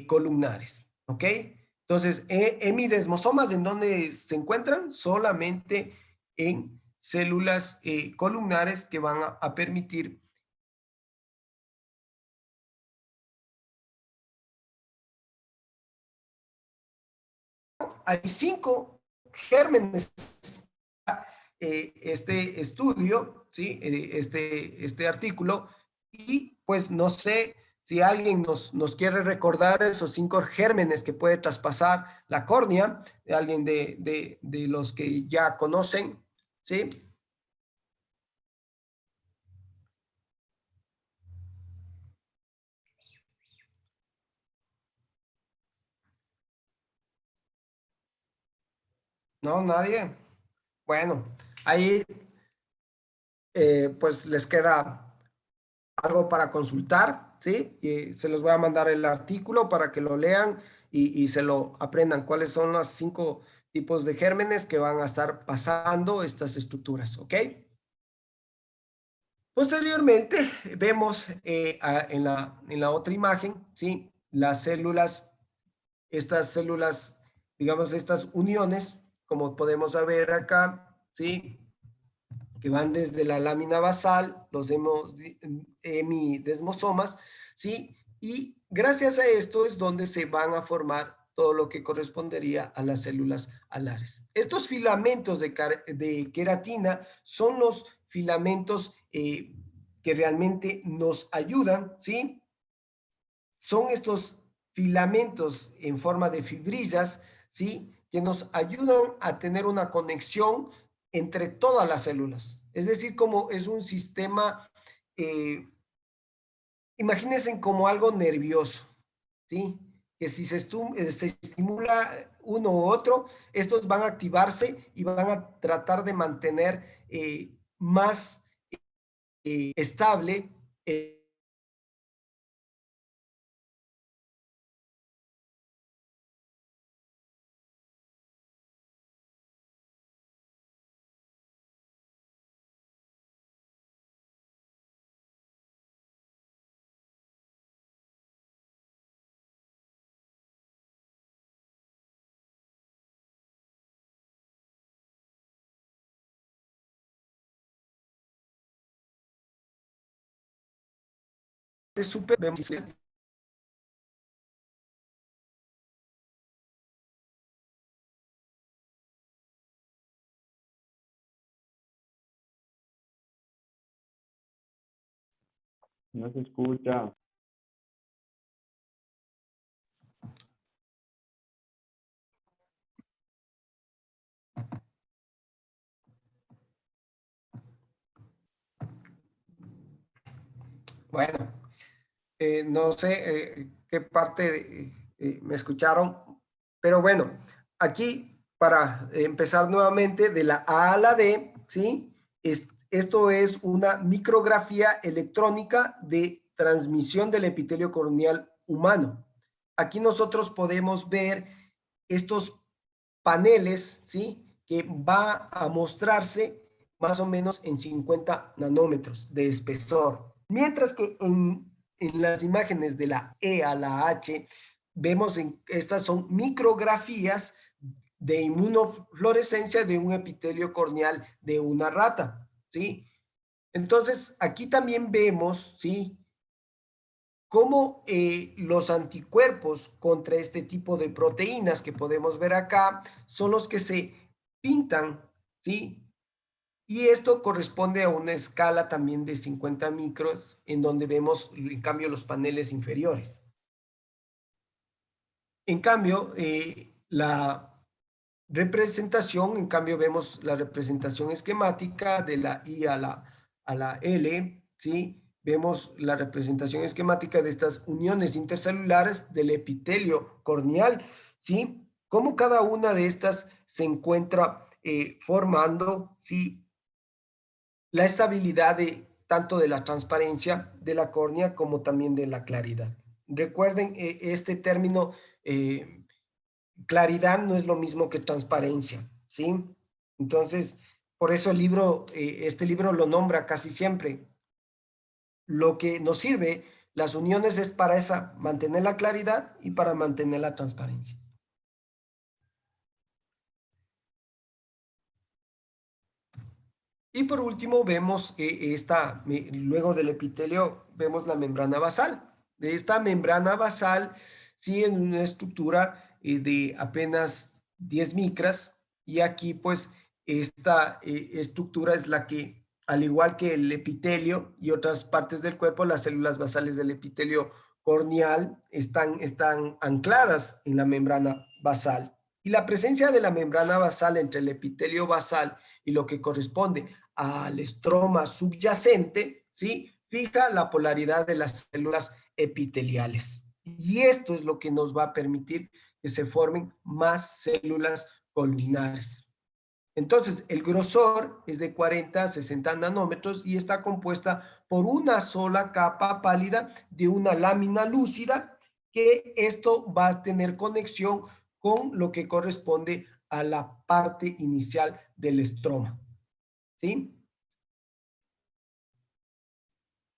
columnares, ¿ok? Entonces, hemidesmosomas, ¿en dónde se encuentran? Solamente en células columnares que van a permitir hay 5 gérmenes este estudio, ¿sí? Este artículo, y pues no sé si alguien nos quiere recordar esos 5 gérmenes que puede traspasar la córnea, alguien de los que ya conocen, ¿sí? ¿No? ¿Nadie? Bueno, ahí pues les queda algo para consultar, ¿sí? Y se los voy a mandar el artículo para que lo lean y se lo aprendan cuáles son los 5 tipos de gérmenes que van a estar pasando estas estructuras, ¿ok? Posteriormente vemos en la otra imagen, ¿sí? Las células, estas células, digamos, estas uniones, como podemos ver acá, ¿sí? Que van desde la lámina basal, los hemidesmosomas, ¿sí? Y gracias a esto es donde se van a formar todo lo que correspondería a las células alares. Estos filamentos de queratina son los filamentos que realmente nos ayudan, ¿sí? Son estos filamentos en forma de fibrillas, ¿sí? Que nos ayudan a tener una conexión entre todas las células. Es decir, como es un sistema, imagínense como algo nervioso, ¿sí? Que si se estimula uno u otro, estos van a activarse y van a tratar de mantener más estable súper. No se escucha. Bueno, no sé qué parte me escucharon, pero bueno, aquí para empezar nuevamente de la A a la D, ¿sí? Esto es una micrografía electrónica de transmisión del epitelio corneal humano. Aquí nosotros podemos ver estos paneles, ¿sí? Que va a mostrarse más o menos en 50 nanómetros de espesor. Mientras que en las imágenes de la E a la H, vemos estas son micrografías de inmunofluorescencia de un epitelio corneal de una rata, ¿sí? Entonces, aquí también vemos, ¿sí? Cómo los anticuerpos contra este tipo de proteínas que podemos ver acá son los que se pintan, ¿sí? Y esto corresponde a una escala también de 50 micros, en donde vemos, en cambio, los paneles inferiores. En cambio, la representación, en cambio, vemos la representación esquemática de la I a la L, ¿sí? Vemos la representación esquemática de estas uniones intercelulares del epitelio corneal, ¿sí? Cómo cada una de estas se encuentra formando, ¿sí? La estabilidad tanto de la transparencia de la córnea como también de la claridad. Recuerden, este término claridad no es lo mismo que transparencia, ¿sí? Entonces, por eso el libro, este libro lo nombra casi siempre. Lo que nos sirve, las uniones es para esa, mantener la claridad y para mantener la transparencia. Y por último vemos luego del epitelio, vemos la membrana basal. De esta membrana basal, sí, en una estructura de apenas 10 micras, y aquí pues esta estructura es la que, al igual que el epitelio y otras partes del cuerpo, las células basales del epitelio corneal están ancladas en la membrana basal. Y la presencia de la membrana basal entre el epitelio basal y lo que corresponde al estroma subyacente, ¿sí? Fija la polaridad de las células epiteliales. Y esto es lo que nos va a permitir que se formen más células columnares. Entonces, el grosor es de 40 a 60 nanómetros y está compuesta por una sola capa pálida de una lámina lúcida, que esto va a tener conexión con lo que corresponde a la parte inicial del estroma. ¿Sí?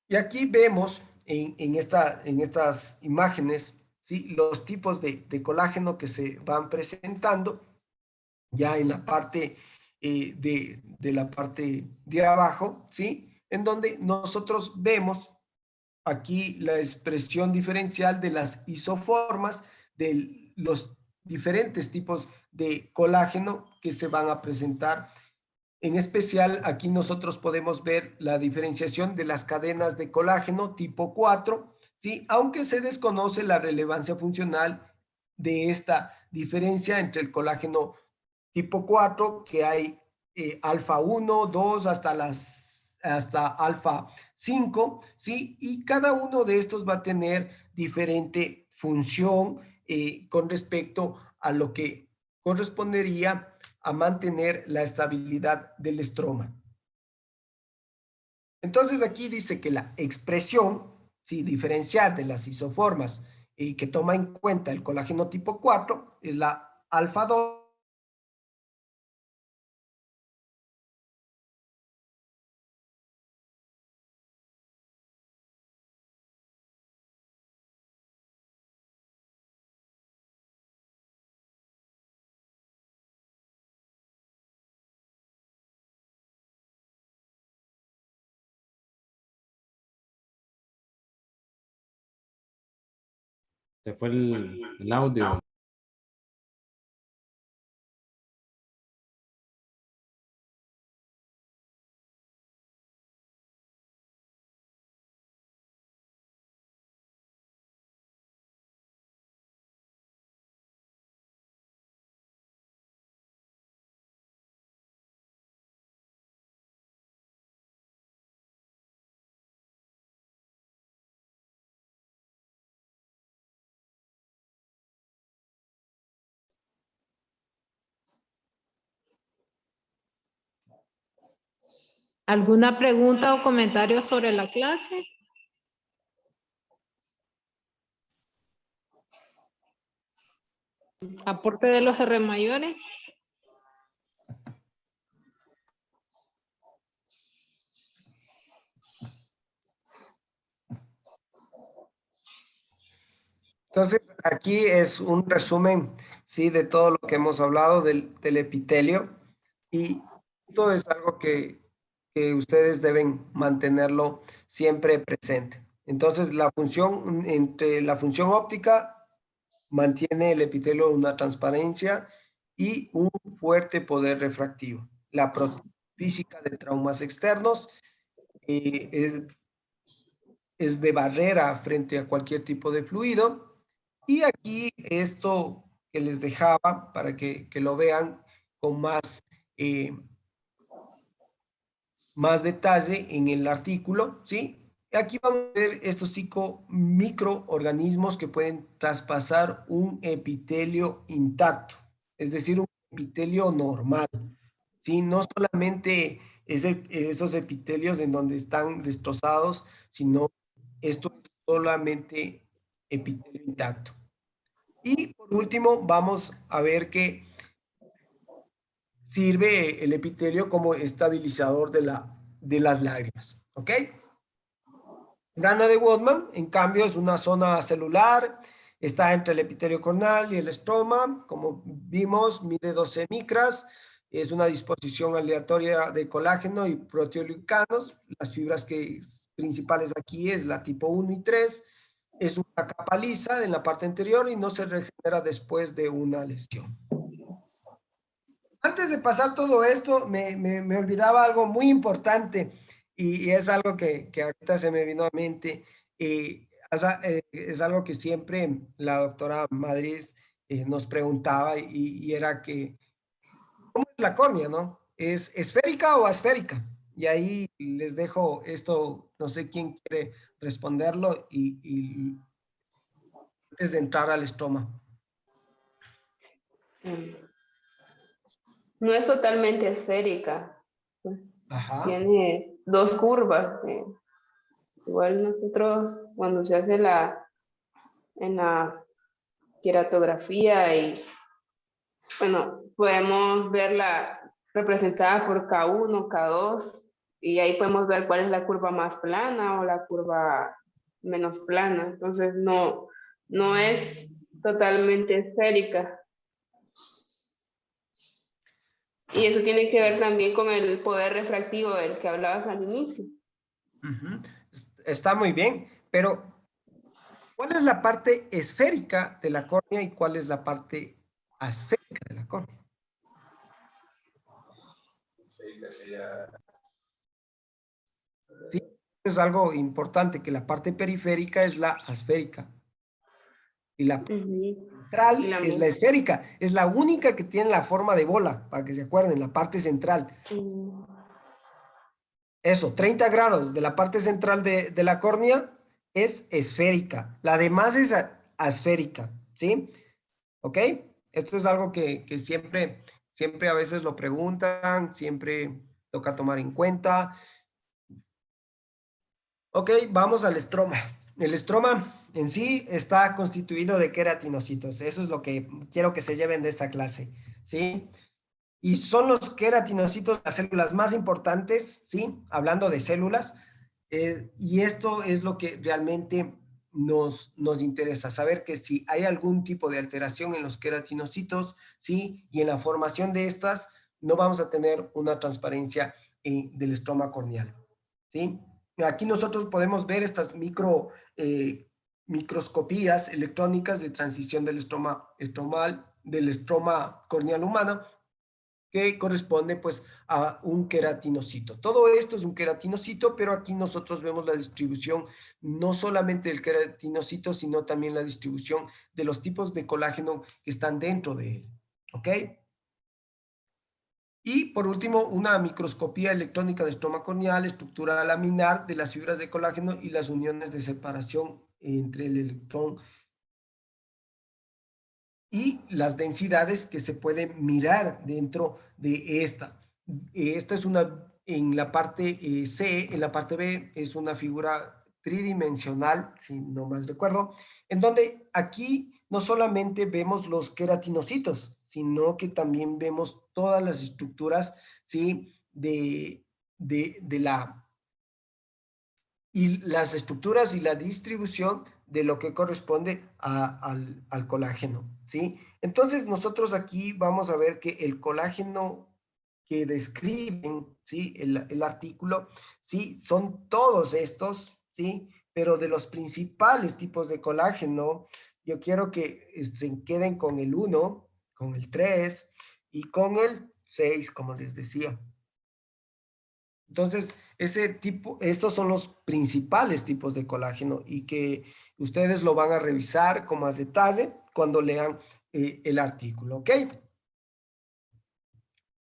Y aquí vemos en estas imágenes, ¿sí? Los tipos de colágeno que se van presentando ya en la parte de la parte de abajo, ¿sí? En donde nosotros vemos aquí la expresión diferencial de las isoformas de los diferentes tipos de colágeno que se van a presentar. En especial, aquí nosotros podemos ver la diferenciación de las cadenas de colágeno tipo 4, ¿sí? Aunque se desconoce la relevancia funcional de esta diferencia entre el colágeno tipo 4, que hay alfa 1, 2, hasta alfa 5, ¿sí? Y cada uno de estos va a tener diferente función con respecto a lo que correspondería a mantener la estabilidad del estroma. Entonces aquí dice que la expresión, ¿sí?, diferencial de las isoformas y que toma en cuenta el colágeno tipo 4 es la alfa 2. Se fue el audio. ¿Alguna pregunta o comentario sobre la clase? ¿Aporte de los R mayores? Entonces, aquí es un resumen, sí, de todo lo que hemos hablado del epitelio, y esto es algo que ustedes deben mantenerlo siempre presente. Entonces, entre la función óptica mantiene el epitelio una transparencia y un fuerte poder refractivo. La física de traumas externos es de barrera frente a cualquier tipo de fluido. Y aquí esto que les dejaba para que lo vean con más detalle en el artículo, ¿sí? Aquí vamos a ver estos 5 microorganismos que pueden traspasar un epitelio intacto, es decir, un epitelio normal, ¿sí? No solamente esos epitelios en donde están destrozados, sino esto es solamente epitelio intacto. Y por último, vamos a ver que sirve el epitelio como estabilizador de las lágrimas, ¿ok? Membrana de Woodman, en cambio, es una zona celular, está entre el epitelio corneal y el estroma, como vimos, mide 12 micras, es una disposición aleatoria de colágeno y proteoglicanos. Las fibras principales aquí es la tipo 1 y 3, es una capa lisa en la parte anterior y no se regenera después de una lesión. Antes de pasar todo esto, me olvidaba algo muy importante y es algo que ahorita se me vino a mente. Es algo que siempre la doctora Madrid nos preguntaba y era que, ¿cómo es la córnea, no? ¿Es esférica o asférica? Y ahí les dejo esto, no sé quién quiere responderlo y antes de entrar al estroma. No es totalmente esférica. Ajá. Tiene dos curvas. Igual nosotros cuando se hace en la queratografía y bueno, podemos verla representada por K1, K2 y ahí podemos ver cuál es la curva más plana o la curva menos plana. Entonces no es totalmente esférica. Y eso tiene que ver también con el poder refractivo del que hablabas al inicio. Ujú. Está muy bien, pero ¿cuál es la parte esférica de la córnea y cuál es la parte asférica de la córnea? Sí, es algo importante, que la parte periférica es la asférica y la central Y la es la esférica. Es la única que tiene la forma de bola, para que se acuerden, la parte central. Eso, 30 grados de la parte central de la córnea es esférica. La demás es asférica, ¿sí? ¿Ok? Esto es algo que siempre a veces lo preguntan, siempre toca tomar en cuenta. Ok, vamos al estroma. El estroma en sí está constituido de queratinocitos. Eso es lo que quiero que se lleven de esta clase, ¿sí? Y son los queratinocitos las células más importantes, ¿sí? Hablando de células. Y esto es lo que realmente nos interesa, saber que si hay algún tipo de alteración en los queratinocitos, ¿sí? Y en la formación de estas, no vamos a tener una transparencia del estroma corneal, ¿sí? Aquí nosotros podemos ver estas microscopías electrónicas de transición del del estroma corneal humano, que corresponde pues a un queratinocito. Todo esto es un queratinocito, pero aquí nosotros vemos la distribución no solamente del queratinocito, sino también la distribución de los tipos de colágeno que están dentro de él. ¿Ok? Y por último, una microscopía electrónica de estroma corneal, estructura laminar de las fibras de colágeno y las uniones de separación entre el electrón y las densidades que se pueden mirar dentro de esta. Esta es una, en la parte C, en la parte B es una figura tridimensional, si no más recuerdo, en donde aquí no solamente vemos los queratinocitos, sino que también vemos todas las estructuras, ¿sí? de la... y las estructuras y la distribución de lo que corresponde al colágeno, ¿sí? Entonces nosotros aquí vamos a ver que el colágeno que describen, ¿sí? El artículo, ¿sí? Son todos estos, ¿sí? Pero de los principales tipos de colágeno, yo quiero que se queden con el 1, con el 3 y con el 6, como les decía. Entonces, estos son los principales tipos de colágeno y que ustedes lo van a revisar con más detalle cuando lean el artículo, ¿ok?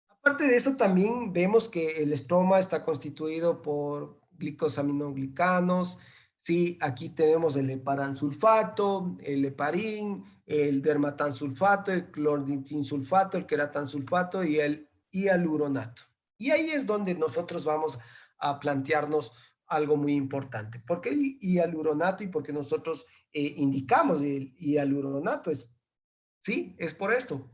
Aparte de eso, también vemos que el estroma está constituido por glicosaminoglicanos, sí, aquí tenemos el heparansulfato, el heparín, el dermatansulfato, el clorditinsulfato, el queratansulfato y el hialuronato. Y ahí es donde nosotros vamos a plantearnos algo muy importante. ¿Por qué el hialuronato y por qué nosotros indicamos el hialuronato? Sí, es por esto.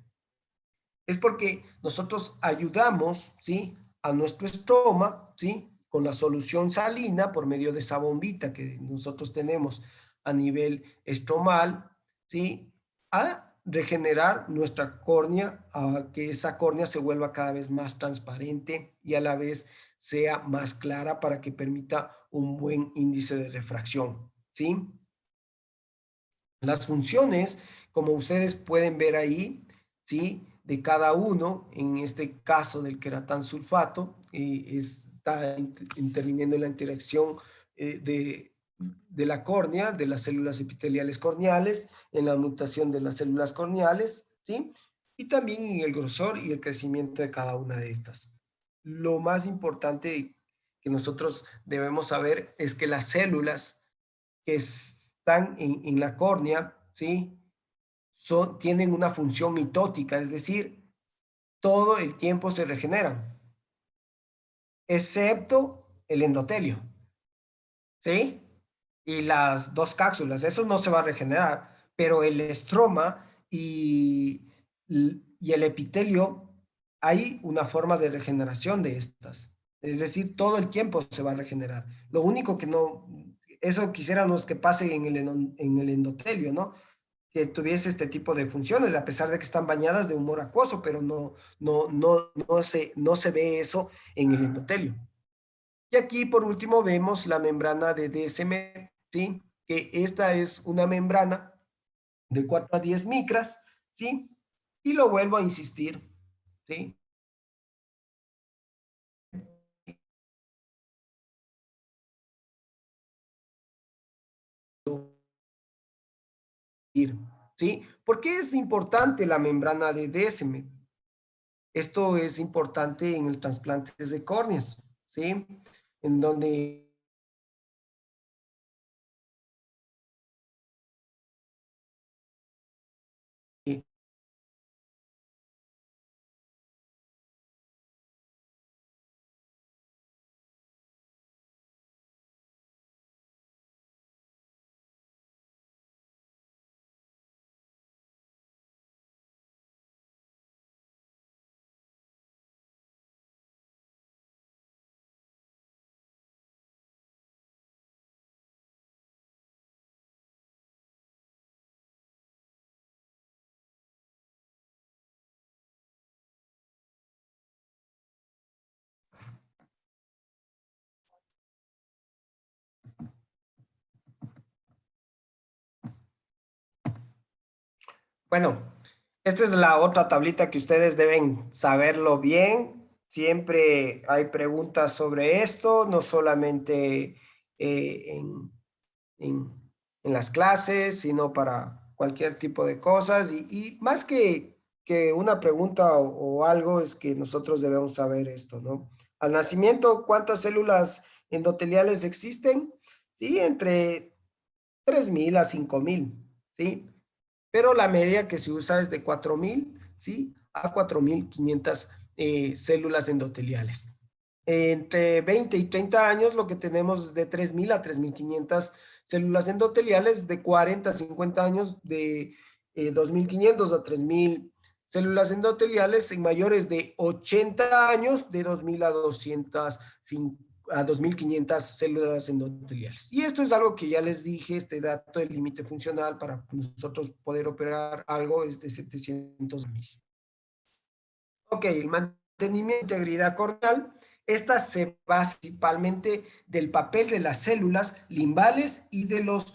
es porque nosotros ayudamos, ¿sí? A nuestro estroma, ¿sí? Con la solución salina por medio de esa bombita que nosotros tenemos a nivel estromal, ¿sí? A regenerar nuestra córnea, a que esa córnea se vuelva cada vez más transparente y a la vez sea más clara para que permita un buen índice de refracción, ¿sí? Las funciones, como ustedes pueden ver ahí, ¿sí? De cada uno, en este caso del queratán sulfato, está interviniendo en la interacción de la córnea, de las células epiteliales corneales, en la mutación de las células corneales, ¿sí? Y también en el grosor y el crecimiento de cada una de estas. Lo más importante que nosotros debemos saber es que las células que están en la córnea, ¿sí? Tienen una función mitótica, es decir, todo el tiempo se regeneran, excepto el endotelio, ¿sí? Y las dos cápsulas, eso no se va a regenerar, pero el estroma y el epitelio, hay una forma de regeneración de estas. Es decir, todo el tiempo se va a regenerar. Lo único que no, eso quisiéramos que pase en el endotelio, ¿no? Que tuviese este tipo de funciones, a pesar de que están bañadas de humor acuoso, pero no se ve eso en el endotelio. Y aquí, por último, vemos la membrana de DSM, ¿sí? Que esta es una membrana de 4 a 10 micras, ¿sí? Y lo vuelvo a insistir, ¿sí? ¿Sí? ¿Por qué es importante la membrana de DSM? Esto es importante en el trasplante de córneas, ¿sí? En donde bueno, esta es la otra tablita que ustedes deben saberlo bien. Siempre hay preguntas sobre esto, no solamente en, en las clases, sino para cualquier tipo de cosas. Y más que una pregunta o algo, es que nosotros debemos saber esto, ¿no? Al nacimiento, ¿cuántas células endoteliales existen? Sí, entre 3.000 a 5.000, ¿sí? Pero la media que se usa es de 4.000, ¿sí? A 4.500 células endoteliales. Entre 20 y 30 años lo que tenemos es de 3.000 a 3.500 células endoteliales, de 40 a 50 años de 2.500 a 3.000 células endoteliales, en mayores de 80 años de 2.000 a 2.500 células endoteliales. Y esto es algo que ya les dije, este dato del límite funcional para nosotros poder operar algo es de 700.000. Ok, el mantenimiento de integridad corneal, esta se basa principalmente del papel de las células limbales y de los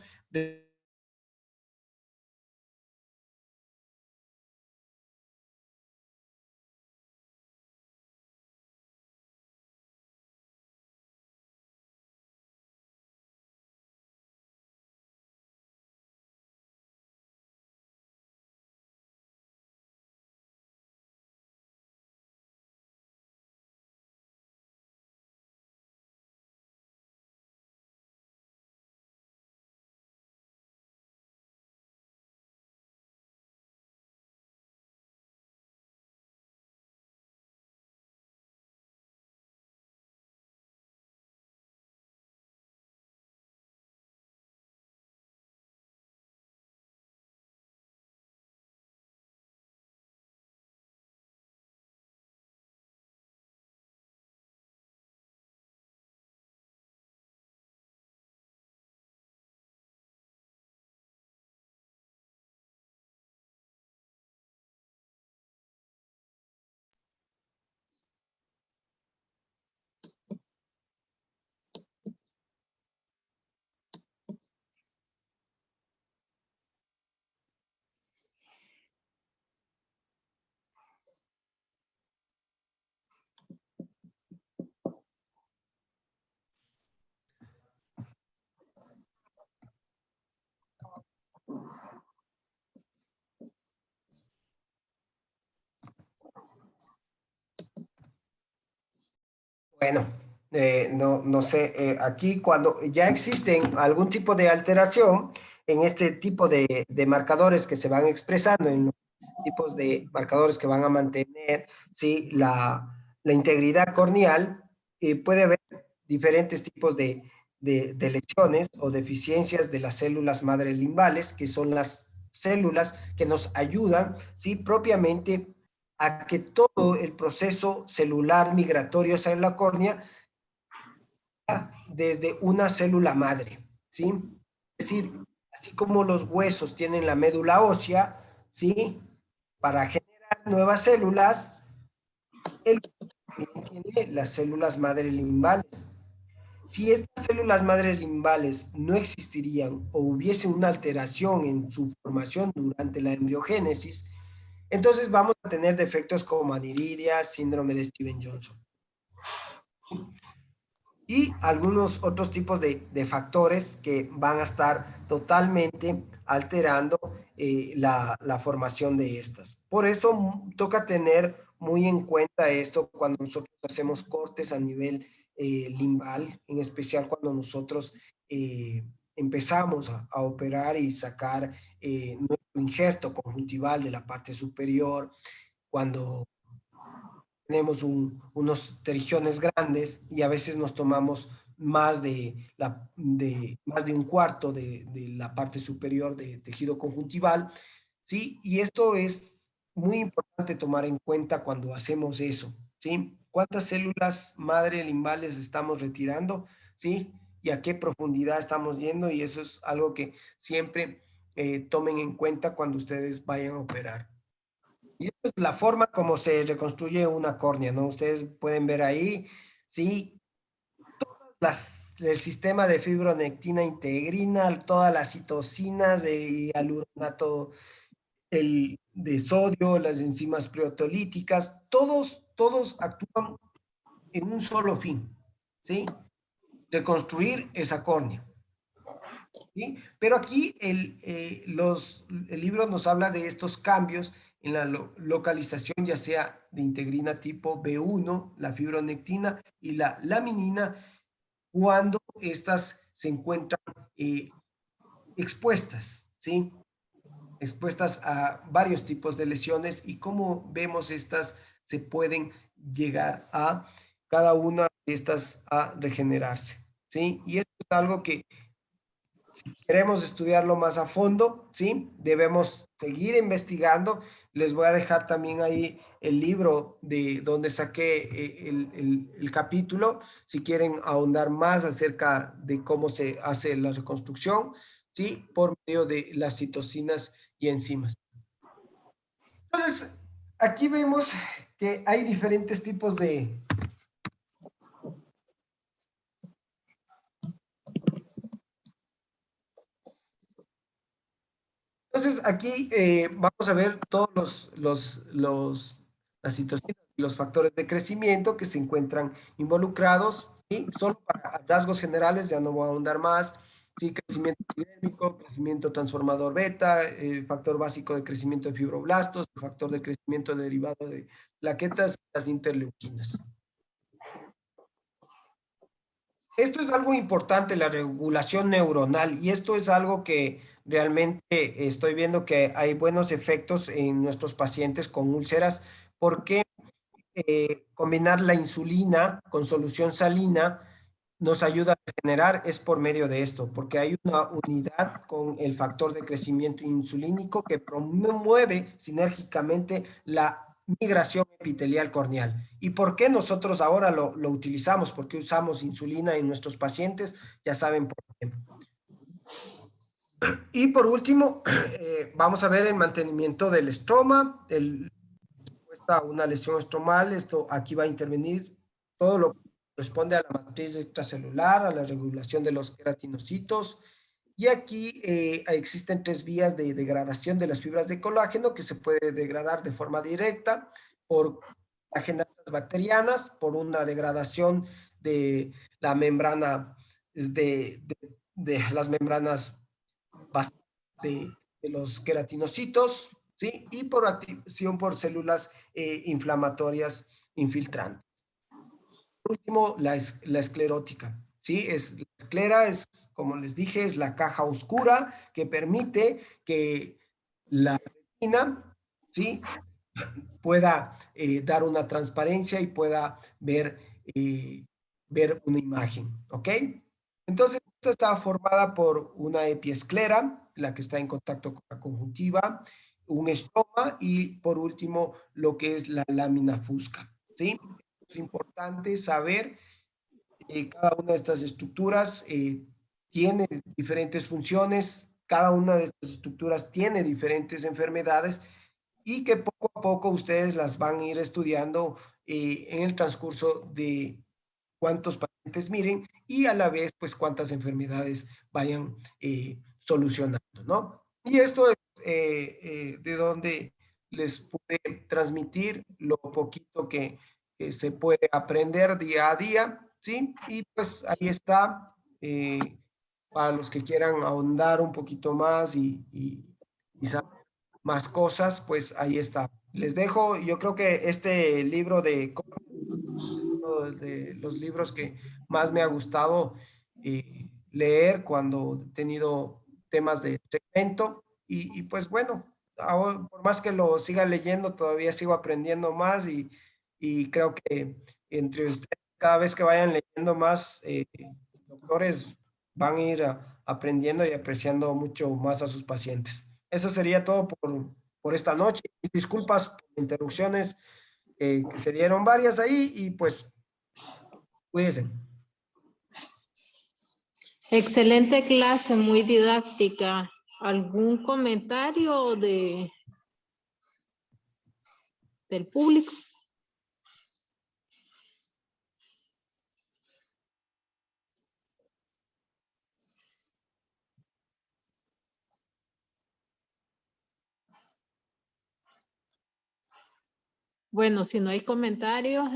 Bueno, no sé, aquí cuando ya existen algún tipo de alteración en este tipo de marcadores que se van expresando, en los tipos de marcadores que van a mantener, ¿sí? la integridad corneal, puede haber diferentes tipos de lesiones o deficiencias de las células madre limbales, que son las células que nos ayudan, ¿sí? propiamente a que todo el proceso celular migratorio hacia la córnea desde una célula madre, ¿sí? Es decir, así como los huesos tienen la médula ósea, ¿sí? Para generar nuevas células, el cuerpo tiene las células madre limbales. Si estas células madres limbales no existirían o hubiese una alteración en su formación durante la embriogénesis, entonces vamos a tener defectos como aniridia, síndrome de Steven-Johnson. Y algunos otros tipos de factores que van a estar totalmente alterando la formación de estas. Por eso toca tener muy en cuenta esto cuando nosotros hacemos cortes a nivel limbal, en especial cuando nosotros empezamos a operar y sacar nuestro injerto conjuntival de la parte superior, cuando tenemos unos terigiones grandes y a veces nos tomamos más más de un cuarto de la parte superior de tejido conjuntival, ¿sí? Y esto es muy importante tomar en cuenta cuando hacemos eso, ¿sí? ¿Cuántas células madre limbales estamos retirando, ¿sí? Y a qué profundidad estamos yendo, y eso es algo que siempre tomen en cuenta cuando ustedes vayan a operar. Y esa es la forma como se reconstruye una córnea, ¿no? Ustedes pueden ver ahí, sí, el sistema de fibronectina integrina, todas las citocinas de hialuronato de sodio, las enzimas proteolíticas, todos actúan en un solo fin, ¿sí? Reconstruir esa córnea. ¿Sí? Pero aquí el libro nos habla de estos cambios en la localización, ya sea de integrina tipo B1, la fibronectina y la laminina, cuando estas se encuentran expuestas, ¿sí? Expuestas a varios tipos de lesiones, y cómo vemos estas se pueden llegar a cada una de estas a regenerarse, ¿sí? Y esto es algo que, si queremos estudiarlo más a fondo, ¿sí? Debemos seguir investigando. Les voy a dejar también ahí el libro de donde saqué el capítulo, si quieren ahondar más acerca de cómo se hace la reconstrucción, ¿sí? Por medio de las citocinas y enzimas. Entonces, aquí vemos que hay diferentes tipos de... Entonces, aquí vamos a ver todos las citocinas y los factores de crecimiento que se encuentran involucrados, y solo para rasgos generales, ya no voy a ahondar más, ¿sí? Crecimiento epidérmico, crecimiento transformador beta, factor básico de crecimiento de fibroblastos, factor de crecimiento derivado de plaquetas, las interleuquinas. Esto es algo importante, la regulación neuronal, y esto es algo que realmente estoy viendo que hay buenos efectos en nuestros pacientes con úlceras, porque combinar la insulina con solución salina nos ayuda a regenerar, es por medio de esto, porque hay una unidad con el factor de crecimiento insulínico que promueve sinérgicamente la migración epitelial corneal. ¿Y por qué nosotros ahora lo utilizamos? ¿Por qué usamos insulina en nuestros pacientes? Ya saben por qué. Y por último, vamos a ver el mantenimiento del estroma, a una lesión estromal. Esto aquí va a intervenir todo lo que corresponde a la matriz extracelular, a la regulación de los queratinocitos. Y aquí existen 3 vías de degradación de las fibras de colágeno, que se puede degradar de forma directa por agenasas bacterianas, por una degradación de la membrana, de las membranas de los queratinocitos, ¿sí? Y por activación por células inflamatorias infiltrantes. por último, la esclerótica, ¿sí? La esclera es, como les dije, es la caja oscura que permite que la retina, ¿sí? pueda dar una transparencia y pueda ver una imagen, ¿ok? Entonces, esta está formada por una epiesclera, la que está en contacto con la conjuntiva, un estroma y, por último, lo que es la lámina fusca, ¿sí? Es importante saber cada una de estas estructuras tiene diferentes funciones, cada una de estas estructuras tiene diferentes enfermedades y que poco a poco ustedes las van a ir estudiando en el transcurso de cuántos pacientes miren y a la vez pues cuántas enfermedades vayan solucionando, ¿no? Y esto es de donde les pude transmitir lo poquito que se puede aprender día a día, ¿sí? Y pues ahí está, para los que quieran ahondar un poquito más y saber más cosas, pues ahí está. Les dejo, yo creo que este libro de los libros que más me ha gustado leer cuando he tenido temas de segmento y pues bueno, ahora, por más que lo siga leyendo, todavía sigo aprendiendo más y creo que entre ustedes, cada vez que vayan leyendo más, doctores van a ir aprendiendo y apreciando mucho más a sus pacientes. Eso sería todo por esta noche. Y disculpas por interrupciones que se dieron varias ahí y pues cuídense. Excelente clase, muy didáctica. ¿Algún comentario del público? Bueno, si no hay comentarios,